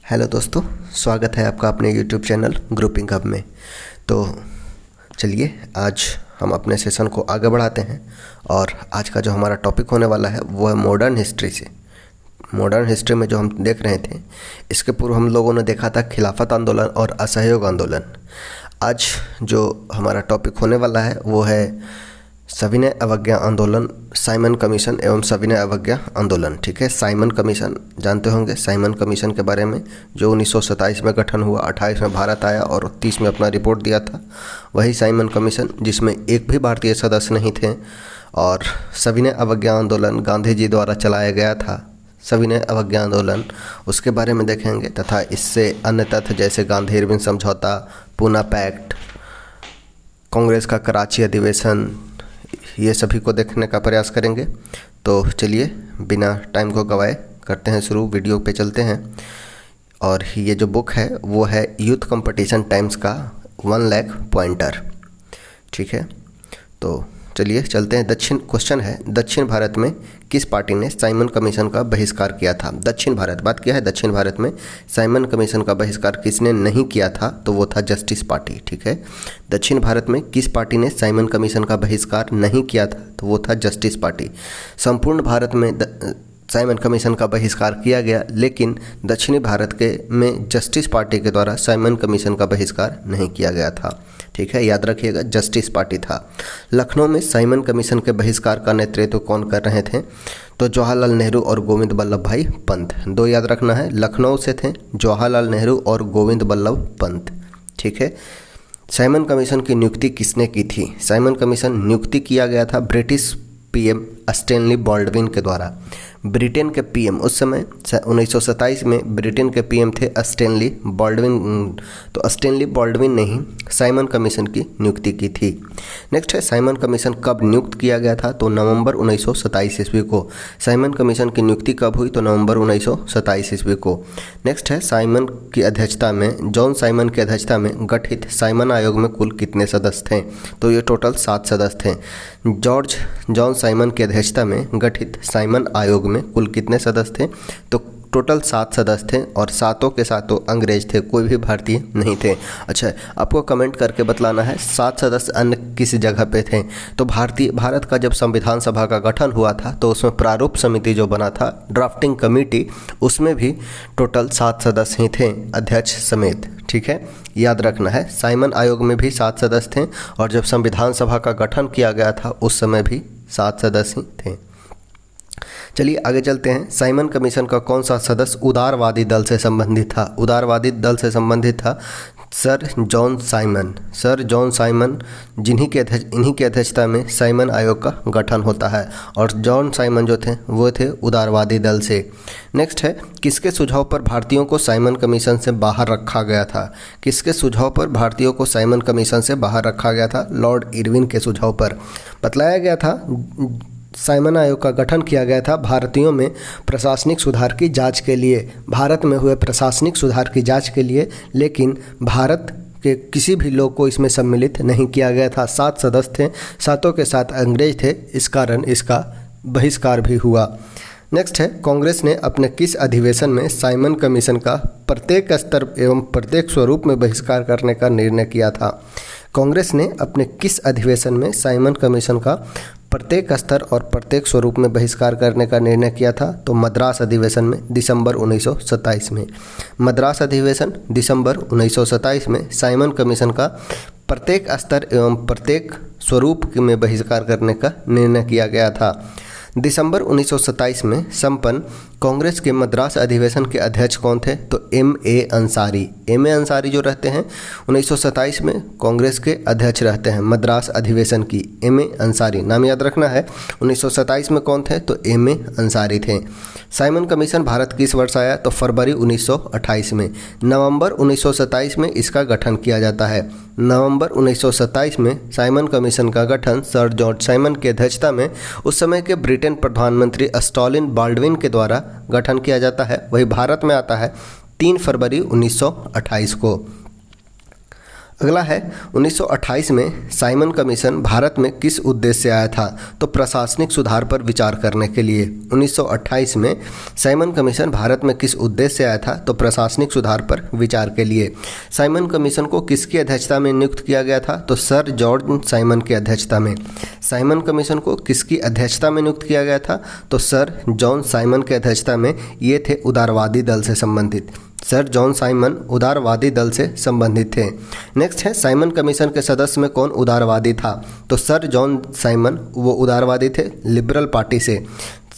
Hello दोस्तों, स्वागत है आपका अपने यूट्यूब चैनल ग्रुपिंग हब में। तो चलिए आज हम अपने सेशन को आगे बढ़ाते हैं और आज का जो हमारा टॉपिक होने वाला है वो है मॉडर्न हिस्ट्री से। मॉडर्न हिस्ट्री में जो हम देख रहे थे, इसके पूर्व हम लोगों ने देखा था खिलाफत आंदोलन और असहयोग आंदोलन। आज जो हमारा टॉपिक होने वाला है वो है सविनय अवज्ञा आंदोलन, साइमन कमीशन एवं सविनय अवज्ञा आंदोलन। ठीक है, साइमन कमीशन जानते होंगे, साइमन कमीशन के बारे में, जो 1927 में गठन हुआ, 28 में भारत आया और 30 में अपना रिपोर्ट दिया था। वही साइमन कमीशन जिसमें एक भी भारतीय सदस्य नहीं थे। और सविनय अवज्ञा आंदोलन गांधी जी द्वारा चलाया गया था। सविनय अवज्ञा आंदोलन उसके बारे में देखेंगे तथा इससे अन्य तथ्य जैसे गांधी इरविन समझौता, पूना पैक्ट, कांग्रेस का कराची अधिवेशन, ये सभी को देखने का प्रयास करेंगे। तो चलिए बिना टाइम को गवाए करते हैं शुरू, वीडियो पे चलते हैं। और ये जो बुक है वो है यूथ कंपटीशन टाइम्स का 1 लाख पॉइंटर। ठीक है, तो चलिए चलते हैं। क्वेश्चन है, दक्षिण भारत में किस पार्टी ने साइमन कमीशन का बहिष्कार किया था? दक्षिण भारत, बात किया है दक्षिण भारत में साइमन कमीशन का बहिष्कार किसने नहीं किया था? तो वो था जस्टिस पार्टी। ठीक है, दक्षिण भारत में किस पार्टी ने साइमन कमीशन का बहिष्कार नहीं किया था? तो वो था जस्टिस पार्टी। संपूर्ण भारत में साइमन कमीशन का बहिष्कार किया गया, लेकिन दक्षिणी भारत में जस्टिस पार्टी के द्वारा साइमन कमीशन का बहिष्कार नहीं किया गया था। ठीक है, याद रखिएगा, जस्टिस पार्टी था। लखनऊ में साइमन कमीशन के बहिष्कार का नेतृत्व कौन कर रहे थे? तो जवाहरलाल नेहरू और गोविंद बल्लभ भाई पंत। दो याद रखना है, लखनऊ से थे जवाहरलाल नेहरू और गोविंद बल्लभ पंत। ठीक है, साइमन कमीशन की नियुक्ति किसने की थी? साइमन कमीशन नियुक्ति किया गया था ब्रिटिश पीएम स्टैनली बॉल्डविन के द्वारा। ब्रिटेन के पीएम उस समय 1927 में ब्रिटेन के पीएम थे स्टैनली बॉल्डविन। तो स्टैनली बॉल्डविन ने ही साइमन कमीशन की नियुक्ति की थी। नेक्स्ट है, साइमन कमीशन कब नियुक्त किया गया था? तो नवंबर 1927 ईस्वी को। साइमन कमीशन की नियुक्ति कब हुई? तो नवंबर 1927 ईस्वी को। नेक्स्ट है, साइमन की अध्यक्षता में, जॉन साइमन की अध्यक्षता में गठित साइमन आयोग में कुल कितने सदस्य थे? तो ये टोटल 7 सदस्य थे। जॉन साइमन की अध्यक्षता में गठित साइमन आयोग में कुल कितने सदस्य थे? तो टोटल 7 सदस्य थे और सातों के सातों अंग्रेज थे, कोई भी भारतीय नहीं थे। अच्छा, आपको कमेंट करके बतलाना है 7 सदस्य अन्य किस जगह पे थे। तो भारत का जब संविधान सभा का गठन हुआ था तो उसमें प्रारूप समिति जो बना था, ड्राफ्टिंग कमेटी, उसमें भी टोटल 7 सदस्य ही थे, अध्यक्ष समेत। ठीक है, याद रखना है, साइमन आयोग में भी 7 सदस्य थे और जब संविधान सभा का गठन किया गया था उस समय भी 7 सदस्य ही थे। चलिए आगे चलते हैं। साइमन कमीशन का कौन सा सदस्य उदारवादी दल से संबंधित था? उदारवादी दल से संबंधित था sir John Simon. Sir John Simon इन्हीं की अध्यक्षता में साइमन आयोग का गठन होता है और जॉन साइमन जो थे वो थे उदारवादी दल से। नेक्स्ट है, किसके सुझाव पर भारतीयों को साइमन कमीशन से बाहर रखा गया था? किसके सुझाव पर भारतीयों को साइमन कमीशन से बाहर रखा गया था? लॉर्ड इरविन के सुझाव पर बतलाया गया था। साइमन आयोग का गठन किया गया था भारतीयों में प्रशासनिक सुधार की जांच के लिए, भारत में हुए प्रशासनिक सुधार की जांच के लिए, लेकिन भारत के किसी भी लोग को इसमें सम्मिलित नहीं किया गया था। 7 सदस्य थे, सातों के साथ अंग्रेज थे, इस कारण इसका बहिष्कार भी हुआ। नेक्स्ट है, कांग्रेस ने अपने किस अधिवेशन में साइमन कमीशन का प्रत्येक स्तर एवं प्रत्येक स्वरूप में बहिष्कार करने का निर्णय किया था? कांग्रेस ने अपने किस अधिवेशन में साइमन कमीशन का प्रत्येक स्तर और प्रत्येक स्वरूप में बहिष्कार करने का निर्णय किया था? तो मद्रास अधिवेशन में, दिसंबर 1927 में। मद्रास अधिवेशन दिसंबर 1927 में साइमन कमीशन का प्रत्येक स्तर एवं प्रत्येक स्वरूप में बहिष्कार करने का निर्णय किया गया था। दिसंबर 1927 में संपन्न कांग्रेस के मद्रास अधिवेशन के अध्यक्ष कौन थे? तो M.A. अंसारी। M.A. अंसारी जो रहते हैं 1927 में कांग्रेस के अध्यक्ष रहते हैं मद्रास अधिवेशन की। M.A. अंसारी नाम याद रखना है। 1927 में कौन थे? तो M.A. अंसारी थे। साइमन कमीशन भारत किस वर्ष आया? तो फरवरी 1928 में। नवंबर 1927 में इसका गठन किया जाता है। नवंबर 1927 में साइमन कमीशन का गठन सर जॉर्ज साइमन की अध्यक्षता में उस समय के ब्रिटेन प्रधानमंत्री स्टॉलिन बाल्डविन के द्वारा गठन किया जाता है। वही भारत में आता है 3 फरवरी 1928 को। अगला है 1928 में साइमन कमीशन भारत में किस उद्देश्य से आया था? तो प्रशासनिक सुधार पर विचार करने के लिए। 1928 में साइमन कमीशन भारत में किस उद्देश्य से आया था? तो प्रशासनिक सुधार पर विचार के लिए। साइमन कमीशन को किसकी अध्यक्षता में नियुक्त किया गया था? तो सर जॉर्ज साइमन की अध्यक्षता में। साइमन कमीशन को किसकी अध्यक्षता में नियुक्त किया गया था? तो सर जॉन साइमन की अध्यक्षता में। ये थे उदारवादी दल से संबंधित। सर जॉन साइमन उदारवादी दल से संबंधित थे। नेक्स्ट है साइमन कमीशन के सदस्य में कौन उदारवादी था? तो सर जॉन साइमन वो उदारवादी थे लिबरल पार्टी से।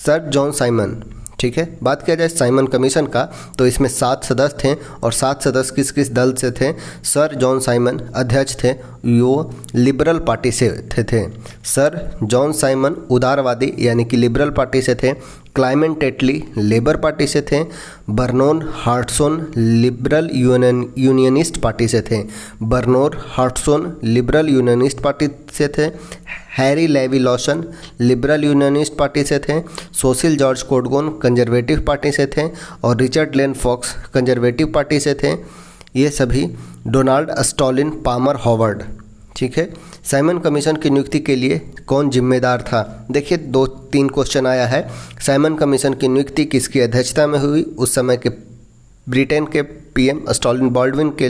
सर जॉन साइमन, ठीक है। बात किया जाए साइमन कमीशन का तो इसमें 7 सदस्य थे और 7 सदस्य किस किस दल से थे? सर जॉन साइमन अध्यक्ष थे, वो लिबरल पार्टी से थे। सर जॉन साइमन उदारवादी यानी कि लिबरल पार्टी से थे। क्लाइमेट एटली लेबर पार्टी से थे। Vernon Hartshorn Liberal Unionist Party से थे। Vernon Hartshorn Liberal Unionist Party से थे। Harry Levy Lawson Liberal Unionist Party से थे। सोसिल जॉर्ज कोडगोन कंजर्वेटिव पार्टी से थे और Richard Lane Fox Conservative Party से थे। ये सभी डोनाल्ड स्टॉलिन पामर हॉवर्ड, ठीक है। साइमन कमीशन की नियुक्ति के लिए कौन जिम्मेदार था? देखिए 2-3 क्वेश्चन आया है। साइमन कमीशन की नियुक्ति किसकी अध्यक्षता में हुई? उस समय के ब्रिटेन के पीएम स्टॉलिन बॉल्डविन के।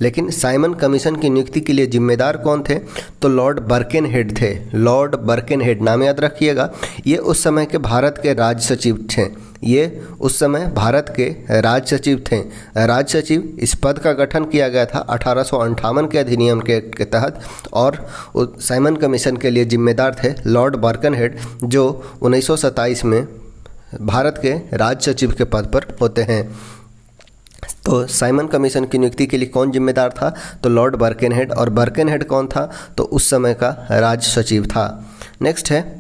लेकिन साइमन कमीशन की नियुक्ति के लिए जिम्मेदार कौन थे? तो लॉर्ड बर्केनहेड थे। लॉर्ड बर्केनहेड नाम याद रखिएगा। ये उस समय के भारत के राज सचिव थे। ये उस समय भारत के राज सचिव थे। राज सचिव इस पद का गठन किया गया था 1858 के अधिनियम के तहत और साइमन कमीशन के लिए जिम्मेदार थे लॉर्ड बर्केनहेड, जो 1927 में भारत के राज सचिव के पद पर होते हैं। तो साइमन कमीशन की नियुक्ति के लिए कौन जिम्मेदार था? तो लॉर्ड बर्केनहेड। और बर्केनहेड कौन था? तो उस समय का राज सचिव था। नेक्स्ट है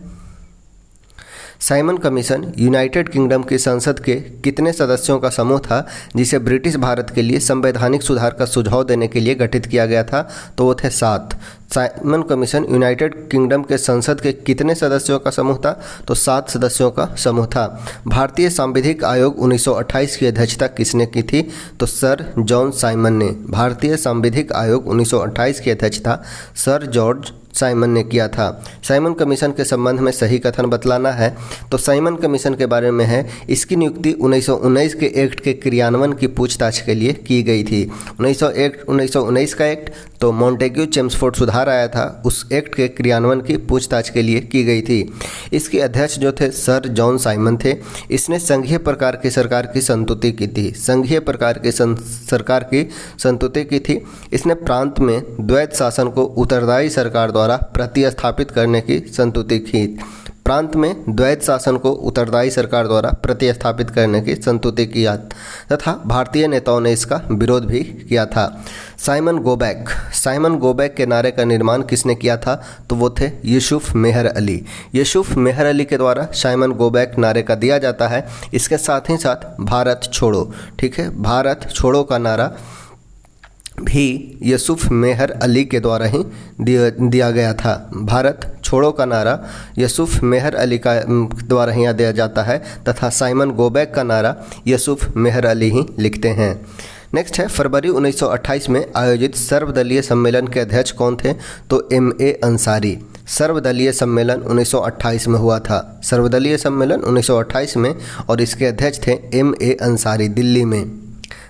साइमन कमीशन यूनाइटेड किंगडम की संसद के कितने सदस्यों का समूह था जिसे ब्रिटिश भारत के लिए संवैधानिक सुधार का सुझाव देने के लिए गठित किया गया था? तो वो थे 7। साइमन कमीशन यूनाइटेड किंगडम के संसद के कितने सदस्यों का समूह था? तो 7 सदस्यों का समूह था। भारतीय सांविधिक आयोग 1928 की अध्यक्षता किसने की थी? तो सर जॉन साइमन ने। भारतीय सांविधिक आयोग 1928 की अध्यक्षता सर जॉर्ज साइमन ने किया था। साइमन कमीशन के संबंध में सही कथन बतलाना है। तो साइमन कमीशन के बारे में है, इसकी नियुक्ति 1919 के एक्ट के क्रियान्वयन की पूछताछ के लिए की गई थी। 1919 का एक्ट तो मॉन्टेग्यू चेम्सफोर्ड सुधार आया था, उस एक्ट के क्रियान्वयन की पूछताछ के लिए की गई थी। इसके अध्यक्ष जो थे सर जॉन साइमन थे। इसने संघीय प्रकार की सरकार की संतुति की थी। संघीय प्रकार की सरकार की संतुति की थी। इसने प्रांत में द्वैत शासन को उत्तरदायी सरकार द्वारा प्रतिस्थापित करने की संतुति की। प्रांत में द्वैत शासन को उत्तरदायी सरकार द्वारा प्रतिस्थापित करने की संतुति किया तथा भारतीय नेताओं ने इसका विरोध भी किया था। साइमन गो बैक के नारे का निर्माण किसने किया था? तो वो थे यूसुफ मेहर अली। यूसुफ मेहर अली के द्वारा साइमन गो बैक नारे का दिया जाता है। इसके साथ ही साथ भारत छोड़ो, ठीक है, भारत छोड़ो का नारा भी यूसुफ मेहर अली के द्वारा ही दिया गया था। भारत छोड़ो का नारा यूसुफ मेहर अली का द्वारा ही दिया जाता है तथा साइमन गो बैक का नारा यूसुफ मेहर अली ही लिखते हैं। नेक्स्ट है फरवरी 1928 में आयोजित सर्वदलीय सम्मेलन के अध्यक्ष कौन थे? तो M.A. अंसारी। सर्वदलीय सम्मेलन 1928 में हुआ था। सर्वदलीय सम्मेलन 1928 में और इसके अध्यक्ष थे M.A. अंसारी, दिल्ली में।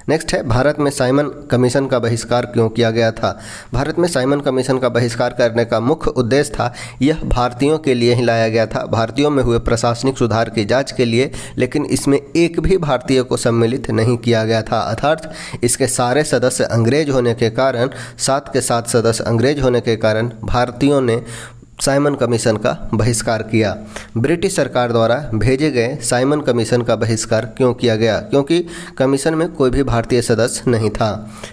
नेक्स्ट है भारत में साइमन कमीशन का बहिष्कार क्यों किया गया था? भारत में साइमन कमीशन का बहिष्कार करने का मुख्य उद्देश्य था, यह भारतीयों के लिए ही लाया गया था, भारतीयों में हुए प्रशासनिक सुधार की जांच के लिए, लेकिन इसमें एक भी भारतीय को सम्मिलित नहीं किया गया था। अर्थात इसके सारे सदस्य अंग्रेज होने के कारण, 7 के 7 सदस्य अंग्रेज होने के कारण भारतीयों ने साइमन कमीशन का बहिष्कार किया। ब्रिटिश सरकार द्वारा भेजे गए साइमन कमीशन का बहिष्कार क्यों किया गया? क्योंकि कमीशन में कोई भी भारतीय सदस्य नहीं था।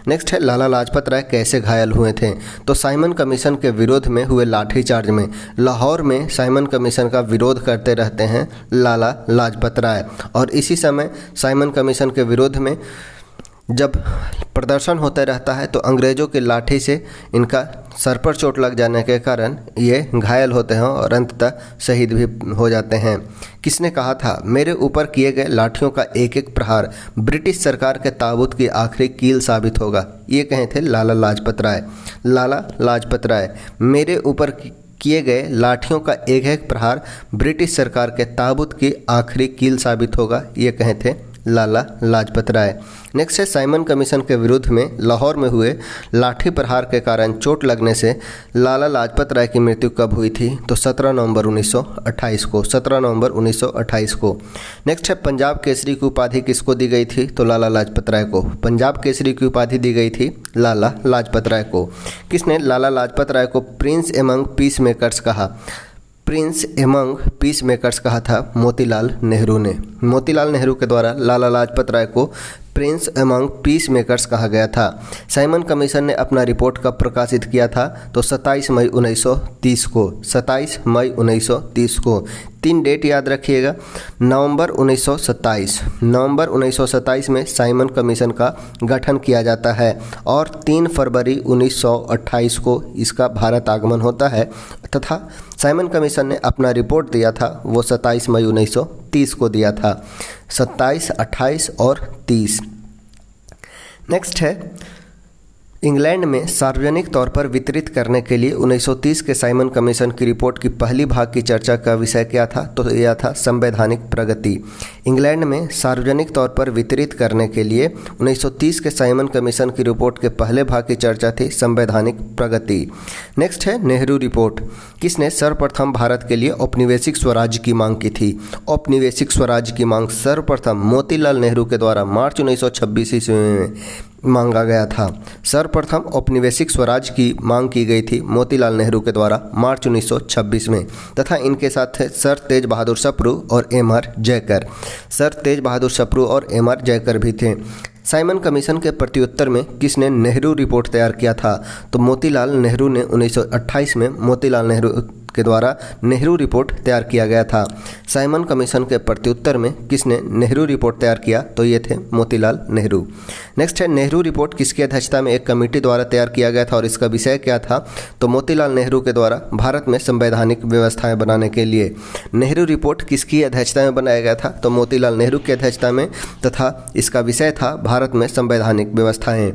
नेक्स्ट है लाला लाजपत राय कैसे घायल हुए थे? तो साइमन कमीशन के विरोध में हुए लाठीचार्ज में। लाहौर में साइमन कमीशन का विरोध करते रहते हैं लाला लाजपत राय और इसी समय साइमन कमीशन के विरोध में जब प्रदर्शन होता रहता है तो अंग्रेज़ों की लाठी से इनका सर पर चोट लग जाने के कारण ये घायल होते हैं और अंततः शहीद भी हो जाते हैं। किसने कहा था, मेरे ऊपर किए गए लाठियों का एक एक प्रहार ब्रिटिश सरकार के ताबूत की आखिरी कील साबित होगा। ये कहे थे लाला लाजपत राय। लाला लाजपत राय, मेरे ऊपर किए गए लाठियों का एक एक प्रहार ब्रिटिश सरकार के ताबूत की आखिरी कील साबित होगा। ये कहे थे लाला लाजपत राय। नेक्स्ट है, साइमन कमीशन के विरुद्ध में लाहौर में हुए लाठी प्रहार के कारण चोट लगने से लाला लाजपत राय की मृत्यु कब हुई थी? तो 17 नवंबर 1928 को। 17 नवंबर 1928 को। नेक्स्ट है, पंजाब केसरी की उपाधि किसको दी गई थी? तो लाला लाजपत राय को। पंजाब केसरी की उपाधि दी गई थी लाला लाजपत राय को। किसने लाला लाजपत राय को प्रिंस एमंग पीस मेकर्स कहा? प्रिंस एमंग पीस मेकर्स कहा था मोतीलाल नेहरू ने। मोतीलाल नेहरू के द्वारा लाला लाजपत राय को प्रिंस एमंग पीस मेकर्स कहा गया था। साइमन कमीशन ने अपना रिपोर्ट कब प्रकाशित किया था? तो 27 मई 1930 को। 27 मई 1930 को। 3 डेट याद रखिएगा। नवंबर 1927, नवंबर 1927 में साइमन कमीशन का गठन किया जाता है और 3 फरवरी 1928 को इसका भारत आगमन होता है तथा साइमन कमीशन ने अपना रिपोर्ट दिया था वो 27 मई 1930 को दिया था। 27, 28 और 30। नेक्स्ट है, इंग्लैंड में सार्वजनिक तौर पर वितरित करने के लिए 1930 के साइमन कमीशन की रिपोर्ट की पहली भाग की चर्चा का विषय क्या था? तो यह था संवैधानिक प्रगति। इंग्लैंड में सार्वजनिक तौर पर वितरित करने के लिए 1930 के साइमन कमीशन की रिपोर्ट के पहले भाग की चर्चा थी संवैधानिक प्रगति। नेक्स्ट है, नेहरू रिपोर्ट। किसने सर्वप्रथम भारत के लिए औपनिवेशिक स्वराज्य की मांग की थी? औपनिवेशिक स्वराज्य की मांग सर्वप्रथम मोतीलाल नेहरू के द्वारा मार्च 1926 ईस्वी में मांगा गया था। सर्वप्रथम औपनिवेशिक स्वराज की मांग की गई थी मोतीलाल नेहरू के द्वारा मार्च 1926 में तथा इनके साथ थे सर तेज बहादुर सप्रू और एम.आर. जयकर। सर तेज बहादुर सप्रू और एम.आर. जयकर भी थे। साइमन कमीशन के प्रत्युत्तर में किसने नेहरू रिपोर्ट तैयार किया था? तो मोतीलाल नेहरू ने 1928 में मोतीलाल नेहरू के द्वारा नेहरू रिपोर्ट तैयार किया गया था। साइमन कमीशन के प्रत्युत्तर में किसने नेहरू रिपोर्ट तैयार किया? तो ये थे मोतीलाल नेहरू। नेक्स्ट है, नेहरू रिपोर्ट किसकी अध्यक्षता में एक कमेटी द्वारा तैयार किया गया था और इसका विषय क्या था? तो मोतीलाल नेहरू के द्वारा भारत में संवैधानिक व्यवस्थाएं बनाने के लिए। नेहरू रिपोर्ट किसकी अध्यक्षता में बनाया गया था? तो मोतीलाल नेहरू की अध्यक्षता में तथा इसका विषय था भारत में संवैधानिक व्यवस्थाएं।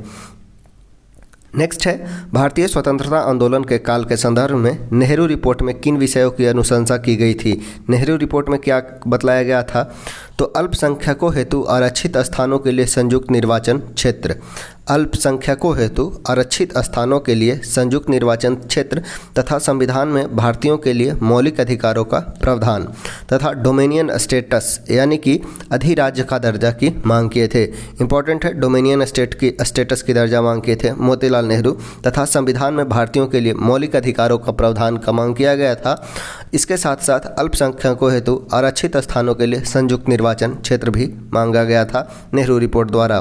नेक्स्ट है, भारतीय स्वतंत्रता आंदोलन के काल के संदर्भ में नेहरू रिपोर्ट में किन विषयों की अनुशंसा की गई थी? नेहरू रिपोर्ट में क्या बतलाया गया था? तो अल्पसंख्यकों हेतु आरक्षित स्थानों के लिए संयुक्त निर्वाचन क्षेत्र। अल्पसंख्यकों हेतु आरक्षित स्थानों के लिए संयुक्त निर्वाचन क्षेत्र तथा संविधान में भारतीयों के लिए मौलिक अधिकारों का प्रावधान तथा डोमिनियन स्टेटस यानी कि अधिराज्य का दर्जा की मांग किए थे। इंपॉर्टेंट है, डोमिनियन स्टेटस की दर्जा मांग किए थे मोतीलाल नेहरू तथा संविधान में भारतीयों के लिए मौलिक अधिकारों का प्रावधान का मांग किया गया था। इसके साथ साथ अल्पसंख्यकों हेतु आरक्षित स्थानों के लिए संयुक्त निर्वाचन क्षेत्र भी मांगा गया था नेहरू रिपोर्ट द्वारा।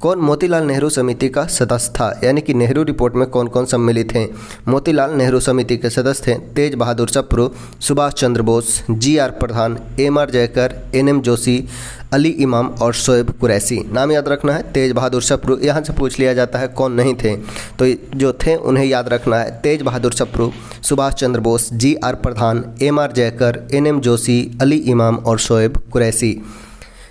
कौन मोतीलाल नेहरू समिति का सदस्य था? यानी कि नेहरू रिपोर्ट में कौन कौन सम्मिलित हैं? मोतीलाल नेहरू समिति के सदस्य थे तेज बहादुर सप्रू, सुभाष चंद्र बोस, जी.आर. प्रधान, एम.आर. जयकर, एन.एम. जोशी, अली इमाम और शोएब कुरैशी। नाम याद रखना है, तेज बहादुर सप्रू। यहाँ से पूछ लिया जाता है कौन नहीं थे, तो जो थे उन्हें याद रखना है। तेज बहादुर सप्रू, सुभाष चंद्र बोस, जी.आर. प्रधान, एम.आर. जयकर, एन.एम. जोशी, अली इमाम और शोएब कुरैशी।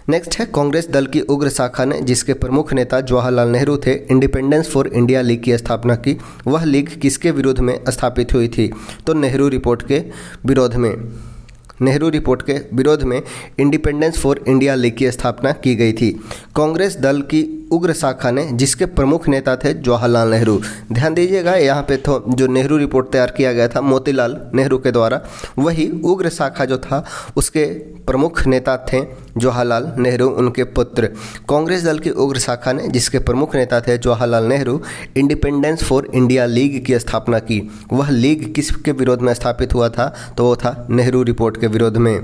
नेक्स्ट है, कांग्रेस दल की उग्र शाखा ने जिसके प्रमुख नेता जवाहरलाल नेहरू थे इंडिपेंडेंस फॉर इंडिया लीग की स्थापना की। वह लीग किसके विरोध में स्थापित हुई थी? तो नेहरू रिपोर्ट के विरोध में। नेहरू रिपोर्ट के विरोध में इंडिपेंडेंस फॉर इंडिया लीग की स्थापना की गई थी। कांग्रेस दल की उग्र शाखा ने जिसके प्रमुख नेता थे जवाहरलाल नेहरू। ध्यान दीजिएगा, यहाँ पे तो जो नेहरू रिपोर्ट तैयार किया गया था मोतीलाल नेहरू के द्वारा, वही उग्र शाखा जो था उसके प्रमुख नेता थे जवाहरलाल नेहरू, उनके पुत्र। कांग्रेस दल की उग्र शाखा ने जिसके प्रमुख नेता थे Jawaharlal Nehru independence for India league की स्थापना की। वह लीग किसके विरोध में स्थापित हुआ था? तो वो था नेहरू रिपोर्ट के विरोध में।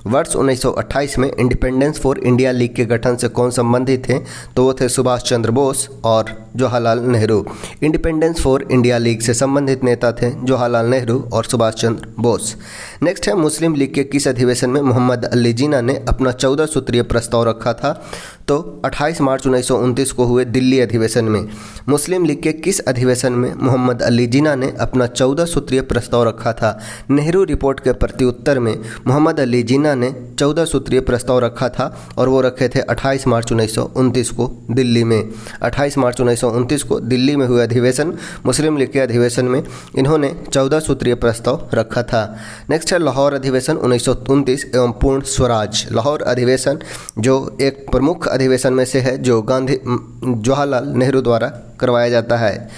वर्ष 1928 में इंडिपेंडेंस फॉर इंडिया लीग के गठन से कौन संबंधित थे? तो वो थे सुभाष चंद्र बोस और Jawaharlal Nehru. Independence for India league से संबंधित नेता थे जवाहरलाल नेहरू और सुभाष चंद्र बोस। नेक्स्ट है, मुस्लिम लीग के किस अधिवेशन में मोहम्मद अली जिन्ना ने अपना 14 सूत्रीय प्रस्ताव रखा था? तो 28 मार्च 1929 को हुए दिल्ली अधिवेशन में। मुस्लिम लीग के किस अधिवेशन में मोहम्मद अली जिन्ना ने अपना 14 सूत्रीय प्रस्ताव रखा था? नेहरू रिपोर्ट के प्रत्युत्तर में मोहम्मद अली जिन्ना ने 14 सूत्रीय प्रस्ताव रखा था और वो रखे थे 28 मार्च 1929 को दिल्ली में। 28 मार्च 1929 को दिल्ली में हुए अधिवेशन, मुस्लिम लीग के अधिवेशन में इन्होंने 14 सूत्रीय प्रस्ताव रखा था। नेक्स्ट है लाहौर अधिवेशन 1929 एवं पूर्ण स्वराज। लाहौर अधिवेशन जो एक प्रमुख अधिवेशन में से है जो जवाहरलाल नेहरू द्वारा करवाया जाता है।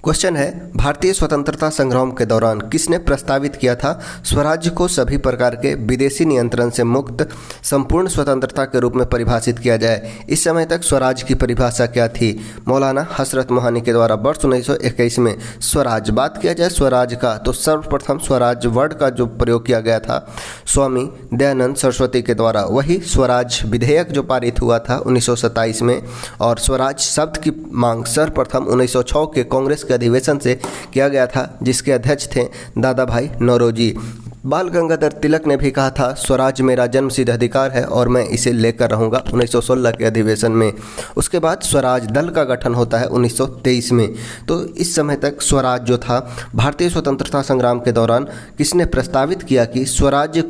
क्वेश्चन है, भारतीय स्वतंत्रता संग्राम के दौरान किसने प्रस्तावित किया था स्वराज्य को सभी प्रकार के विदेशी नियंत्रण से मुक्त संपूर्ण स्वतंत्रता के रूप में परिभाषित किया जाए? इस समय तक स्वराज की परिभाषा क्या थी? मौलाना हसरत मोहानी के द्वारा वर्ष 1921 में स्वराज। बात किया जाए स्वराज का तो सर्वप्रथम स्वराज वर्ड का जो प्रयोग किया गया था स्वामी दयानंद सरस्वती के द्वारा। वही स्वराज विधेयक जो पारित हुआ था 1927 में, और स्वराज शब्द की मांग सर्वप्रथम 1906 के कांग्रेस के अधिवेशन से किया गया था, जिसके अध्यक्ष थे दादा भाई नौरोजी। बाल गंगाधर तिलक ने भी कहा था स्वराज मेरा जन्मसिद्ध अधिकार है और मैं इसे लेकर रहूंगा 1916 के अधिवेशन में। उसके बाद स्वराज दल का गठन होता है 1923 में। तो इस समय तक स्वराज जो था भारतीय स्वतंत्रता संग्राम के दौरान किसने प्रस्तावित किया कि स्वराज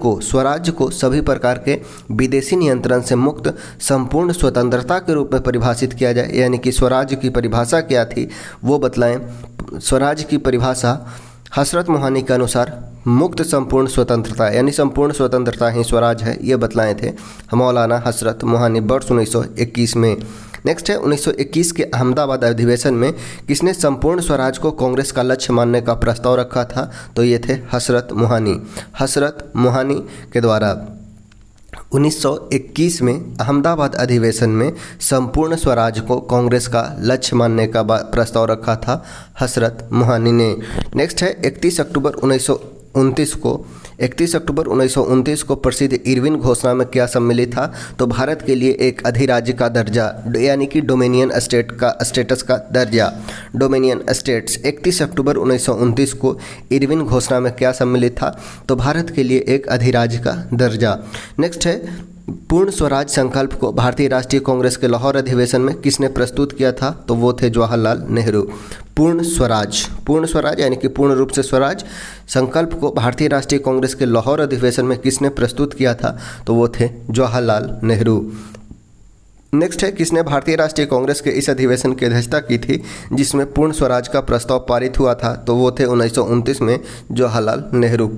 को सभी प्रकार के विदेशी नियंत्रण से मुक्त संपूर्ण स्वतंत्रता के रूप में परिभाषित किया जाए, यानी कि स्वराज की परिभाषा क्या थी वो बतलाएं। स्वराज की परिभाषा हसरत मोहानी के अनुसार मुक्त संपूर्ण स्वतंत्रता, यानी संपूर्ण स्वतंत्रता ही स्वराज है, ये बतलाए थे मौलाना हसरत मोहानी वर्ष 1921 में। नेक्स्ट है 1921 के अहमदाबाद अधिवेशन में किसने संपूर्ण स्वराज को कांग्रेस का लक्ष्य मानने का प्रस्ताव रखा था? तो ये थे हसरत मोहानी के द्वारा 1921 में अहमदाबाद अधिवेशन में संपूर्ण स्वराज को कांग्रेस का लक्ष्य मानने का प्रस्ताव रखा था हसरत मोहानी ने। नेक्स्ट है 31 अक्टूबर 1929 को प्रसिद्ध इरविन घोषणा में क्या सम्मिलित था? तो भारत के लिए एक अधिराज्य का दर्जा, यानी कि डोमिनियन स्टेट का स्टेटस का दर्जा, डोमिनियन स्टेट्स। 31 अक्टूबर 1929 को इरविन घोषणा में क्या सम्मिलित था? तो भारत के लिए एक अधिराज्य का दर्जा। नेक्स्ट है पूर्ण स्वराज संकल्प को भारतीय राष्ट्रीय कांग्रेस के लाहौर अधिवेशन में किसने प्रस्तुत किया था? तो वो थे जवाहरलाल नेहरू। पूर्ण स्वराज यानी कि पूर्ण रूप से स्वराज संकल्प को भारतीय राष्ट्रीय कांग्रेस के लाहौर अधिवेशन में किसने प्रस्तुत किया था? तो वो थे जवाहरलाल नेहरू। नेक्स्ट है किसने भारतीय राष्ट्रीय कांग्रेस के इस अधिवेशन की अध्यक्षता की थी जिसमें पूर्ण स्वराज का प्रस्ताव पारित हुआ था? तो वो थे 1929 में जवाहरलाल नेहरू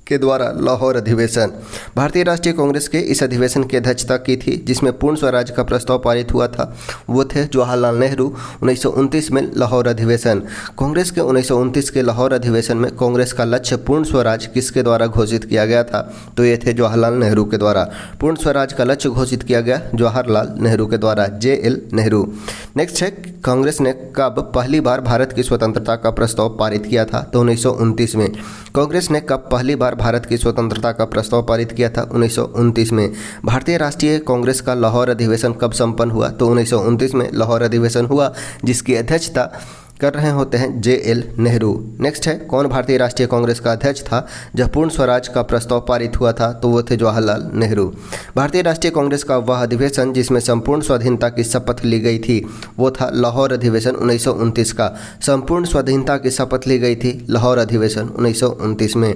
के द्वारा लाहौर अधिवेशन। भारतीय राष्ट्रीय कांग्रेस के इस अधिवेशन की अध्यक्षता की थी जिसमें पूर्ण स्वराज का प्रस्ताव पारित हुआ था, वो थे जवाहरलाल नेहरू। 1929 में लाहौर अधिवेशन। कांग्रेस के 1929 के लाहौर अधिवेशन में कांग्रेस का लक्ष्य पूर्ण स्वराज किसके द्वारा घोषित किया गया था? तो ये थे जवाहरलाल नेहरू के द्वारा। पूर्ण स्वराज का लक्ष्य घोषित किया गया जवाहरलाल नेहरू के द्वारा, JL नेहरू। नेक्स्ट है कांग्रेस ने कब पहली बार भारत की स्वतंत्रता का प्रस्ताव पारित किया था? तो 1929 में। कांग्रेस ने कब पहली बार भारत की स्वतंत्रता का प्रस्ताव पारित किया था? 1929 में। भारतीय राष्ट्रीय कांग्रेस का लाहौर अधिवेशन कब संपन्न हुआ? तो 1929 में लाहौर अधिवेशन हुआ, जिसकी अध्यक्षता कर रहे होते हैं JL नेहरू। नेक्स्ट है कौन भारतीय राष्ट्रीय कांग्रेस का अध्यक्ष था जब पूर्ण स्वराज का प्रस्ताव पारित हुआ था? तो वो थे जवाहरलाल नेहरू। भारतीय राष्ट्रीय कांग्रेस का वह अधिवेशन जिसमें संपूर्ण स्वाधीनता की शपथ ली गई थी वो था लाहौर अधिवेशन 1929 का। संपूर्ण स्वाधीनता की शपथ ली गई थी लाहौर अधिवेशन 1929 में।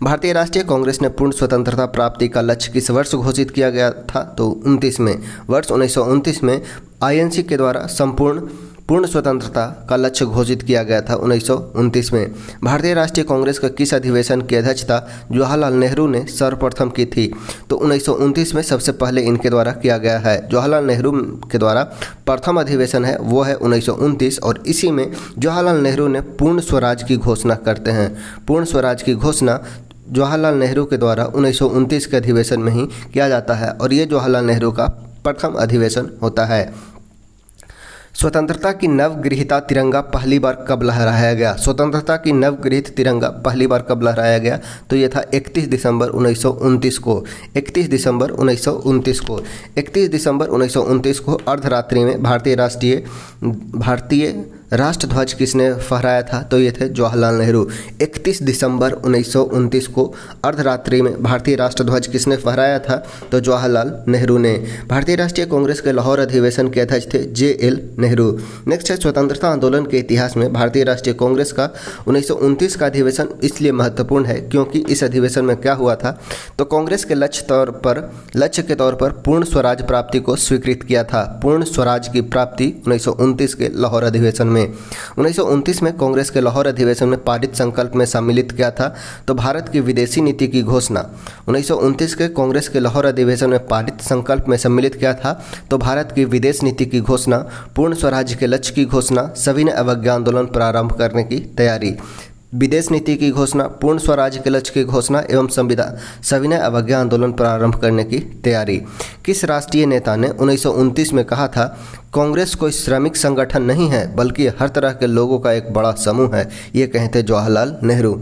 भारतीय राष्ट्रीय कांग्रेस ने पूर्ण स्वतंत्रता प्राप्ति का लक्ष्य किस वर्ष घोषित किया गया था? तो 29 में। वर्ष 1929 में INC के द्वारा पूर्ण स्वतंत्रता का लक्ष्य घोषित किया गया था 1929 में। भारतीय राष्ट्रीय कांग्रेस का किस अधिवेशन की अध्यक्षता जवाहरलाल नेहरू ने सर्वप्रथम की थी? तो 1929 में सबसे पहले इनके द्वारा किया गया है। जवाहरलाल नेहरू के द्वारा प्रथम अधिवेशन है वो है 1929 और इसी में जवाहरलाल नेहरू ने पूर्ण स्वराज की घोषणा करते हैं। पूर्ण स्वराज की घोषणा जवाहरलाल नेहरू के द्वारा 1929 के अधिवेशन में ही किया जाता है और ये जवाहरलाल नेहरू का प्रथम अधिवेशन होता है। स्वतंत्रता की नवगृहीता तिरंगा पहली बार कब लहराया गया? स्वतंत्रता की नवगृहीत तिरंगा पहली बार कब लहराया गया? तो यह था 31 दिसंबर 1929 को। 31 दिसंबर 1929 को अर्धरात्रि में भारतीय राष्ट्रध्वज किसने फहराया था? तो ये थे जवाहरलाल नेहरू। 31 दिसंबर 1929 को अर्धरात्रि में भारतीय राष्ट्रध्वज किसने फहराया था? तो जवाहरलाल नेहरू ने। भारतीय राष्ट्रीय कांग्रेस के लाहौर अधिवेशन के अध्यक्ष थे JL नेहरू। नेक्स्ट है, स्वतंत्रता आंदोलन के इतिहास में भारतीय राष्ट्रीय कांग्रेस का 1929 का अधिवेशन इसलिए महत्वपूर्ण है क्योंकि इस अधिवेशन में क्या हुआ था? तो कांग्रेस के लक्ष्य के तौर पर पूर्ण स्वराज प्राप्ति को स्वीकृत किया था। पूर्ण स्वराज की प्राप्ति 1929 के लाहौर अधिवेशन में। 1929 में कांग्रेस के लाहौर अधिवेशन में पारित संकल्प में सम्मिलित किया था तो भारत की विदेशी नीति की घोषणा। 1929 के कांग्रेस के लाहौर अधिवेशन में पारित संकल्प में सम्मिलित किया था तो भारत की विदेश नीति की घोषणा, पूर्ण स्वराज के लक्ष्य की घोषणा, सविनय अवज्ञा आंदोलन प्रारंभ करने की तैयारी। विदेश नीति की घोषणा, पूर्ण स्वराज के लक्ष्य की घोषणा एवं सविनय अवज्ञा आंदोलन प्रारंभ करने की तैयारी। किस राष्ट्रीय नेता ने 1929 में कहा था, कांग्रेस कोई श्रमिक संगठन नहीं है बल्कि हर तरह के लोगों का एक बड़ा समूह है? ये कहे थे जवाहरलाल नेहरू।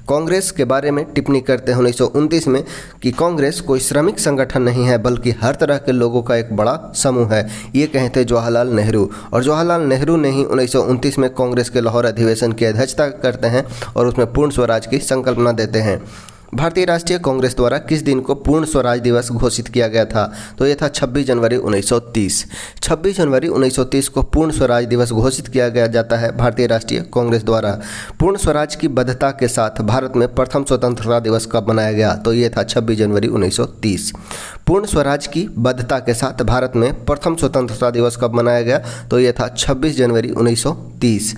कांग्रेस के बारे में टिप्पणी करते हैं 1929 में कि कांग्रेस कोई श्रमिक संगठन नहीं है बल्कि हर तरह के लोगों का एक बड़ा समूह है। ये कहे थे जवाहरलाल नेहरू। और जवाहरलाल नेहरू ने ही 1929 में कांग्रेस के लाहौर अधिवेशन की अध्यक्षता करते हैं और उसमें पूर्ण स्वराज की संकल्पना देते हैं। भारतीय राष्ट्रीय कांग्रेस द्वारा किस दिन को पूर्ण स्वराज दिवस घोषित किया गया था? तो यह था 26 जनवरी 1930। 26 जनवरी 1930 को पूर्ण स्वराज दिवस घोषित किया गया जाता है भारतीय राष्ट्रीय कांग्रेस द्वारा। पूर्ण स्वराज की बद्धता के साथ भारत में प्रथम स्वतंत्रता दिवस कब मनाया गया? तो ये था 26 जनवरी 1930। पूर्ण स्वराज की बद्धता के साथ भारत में प्रथम स्वतंत्रता दिवस कब मनाया गया? तो ये था 26 जनवरी 1930।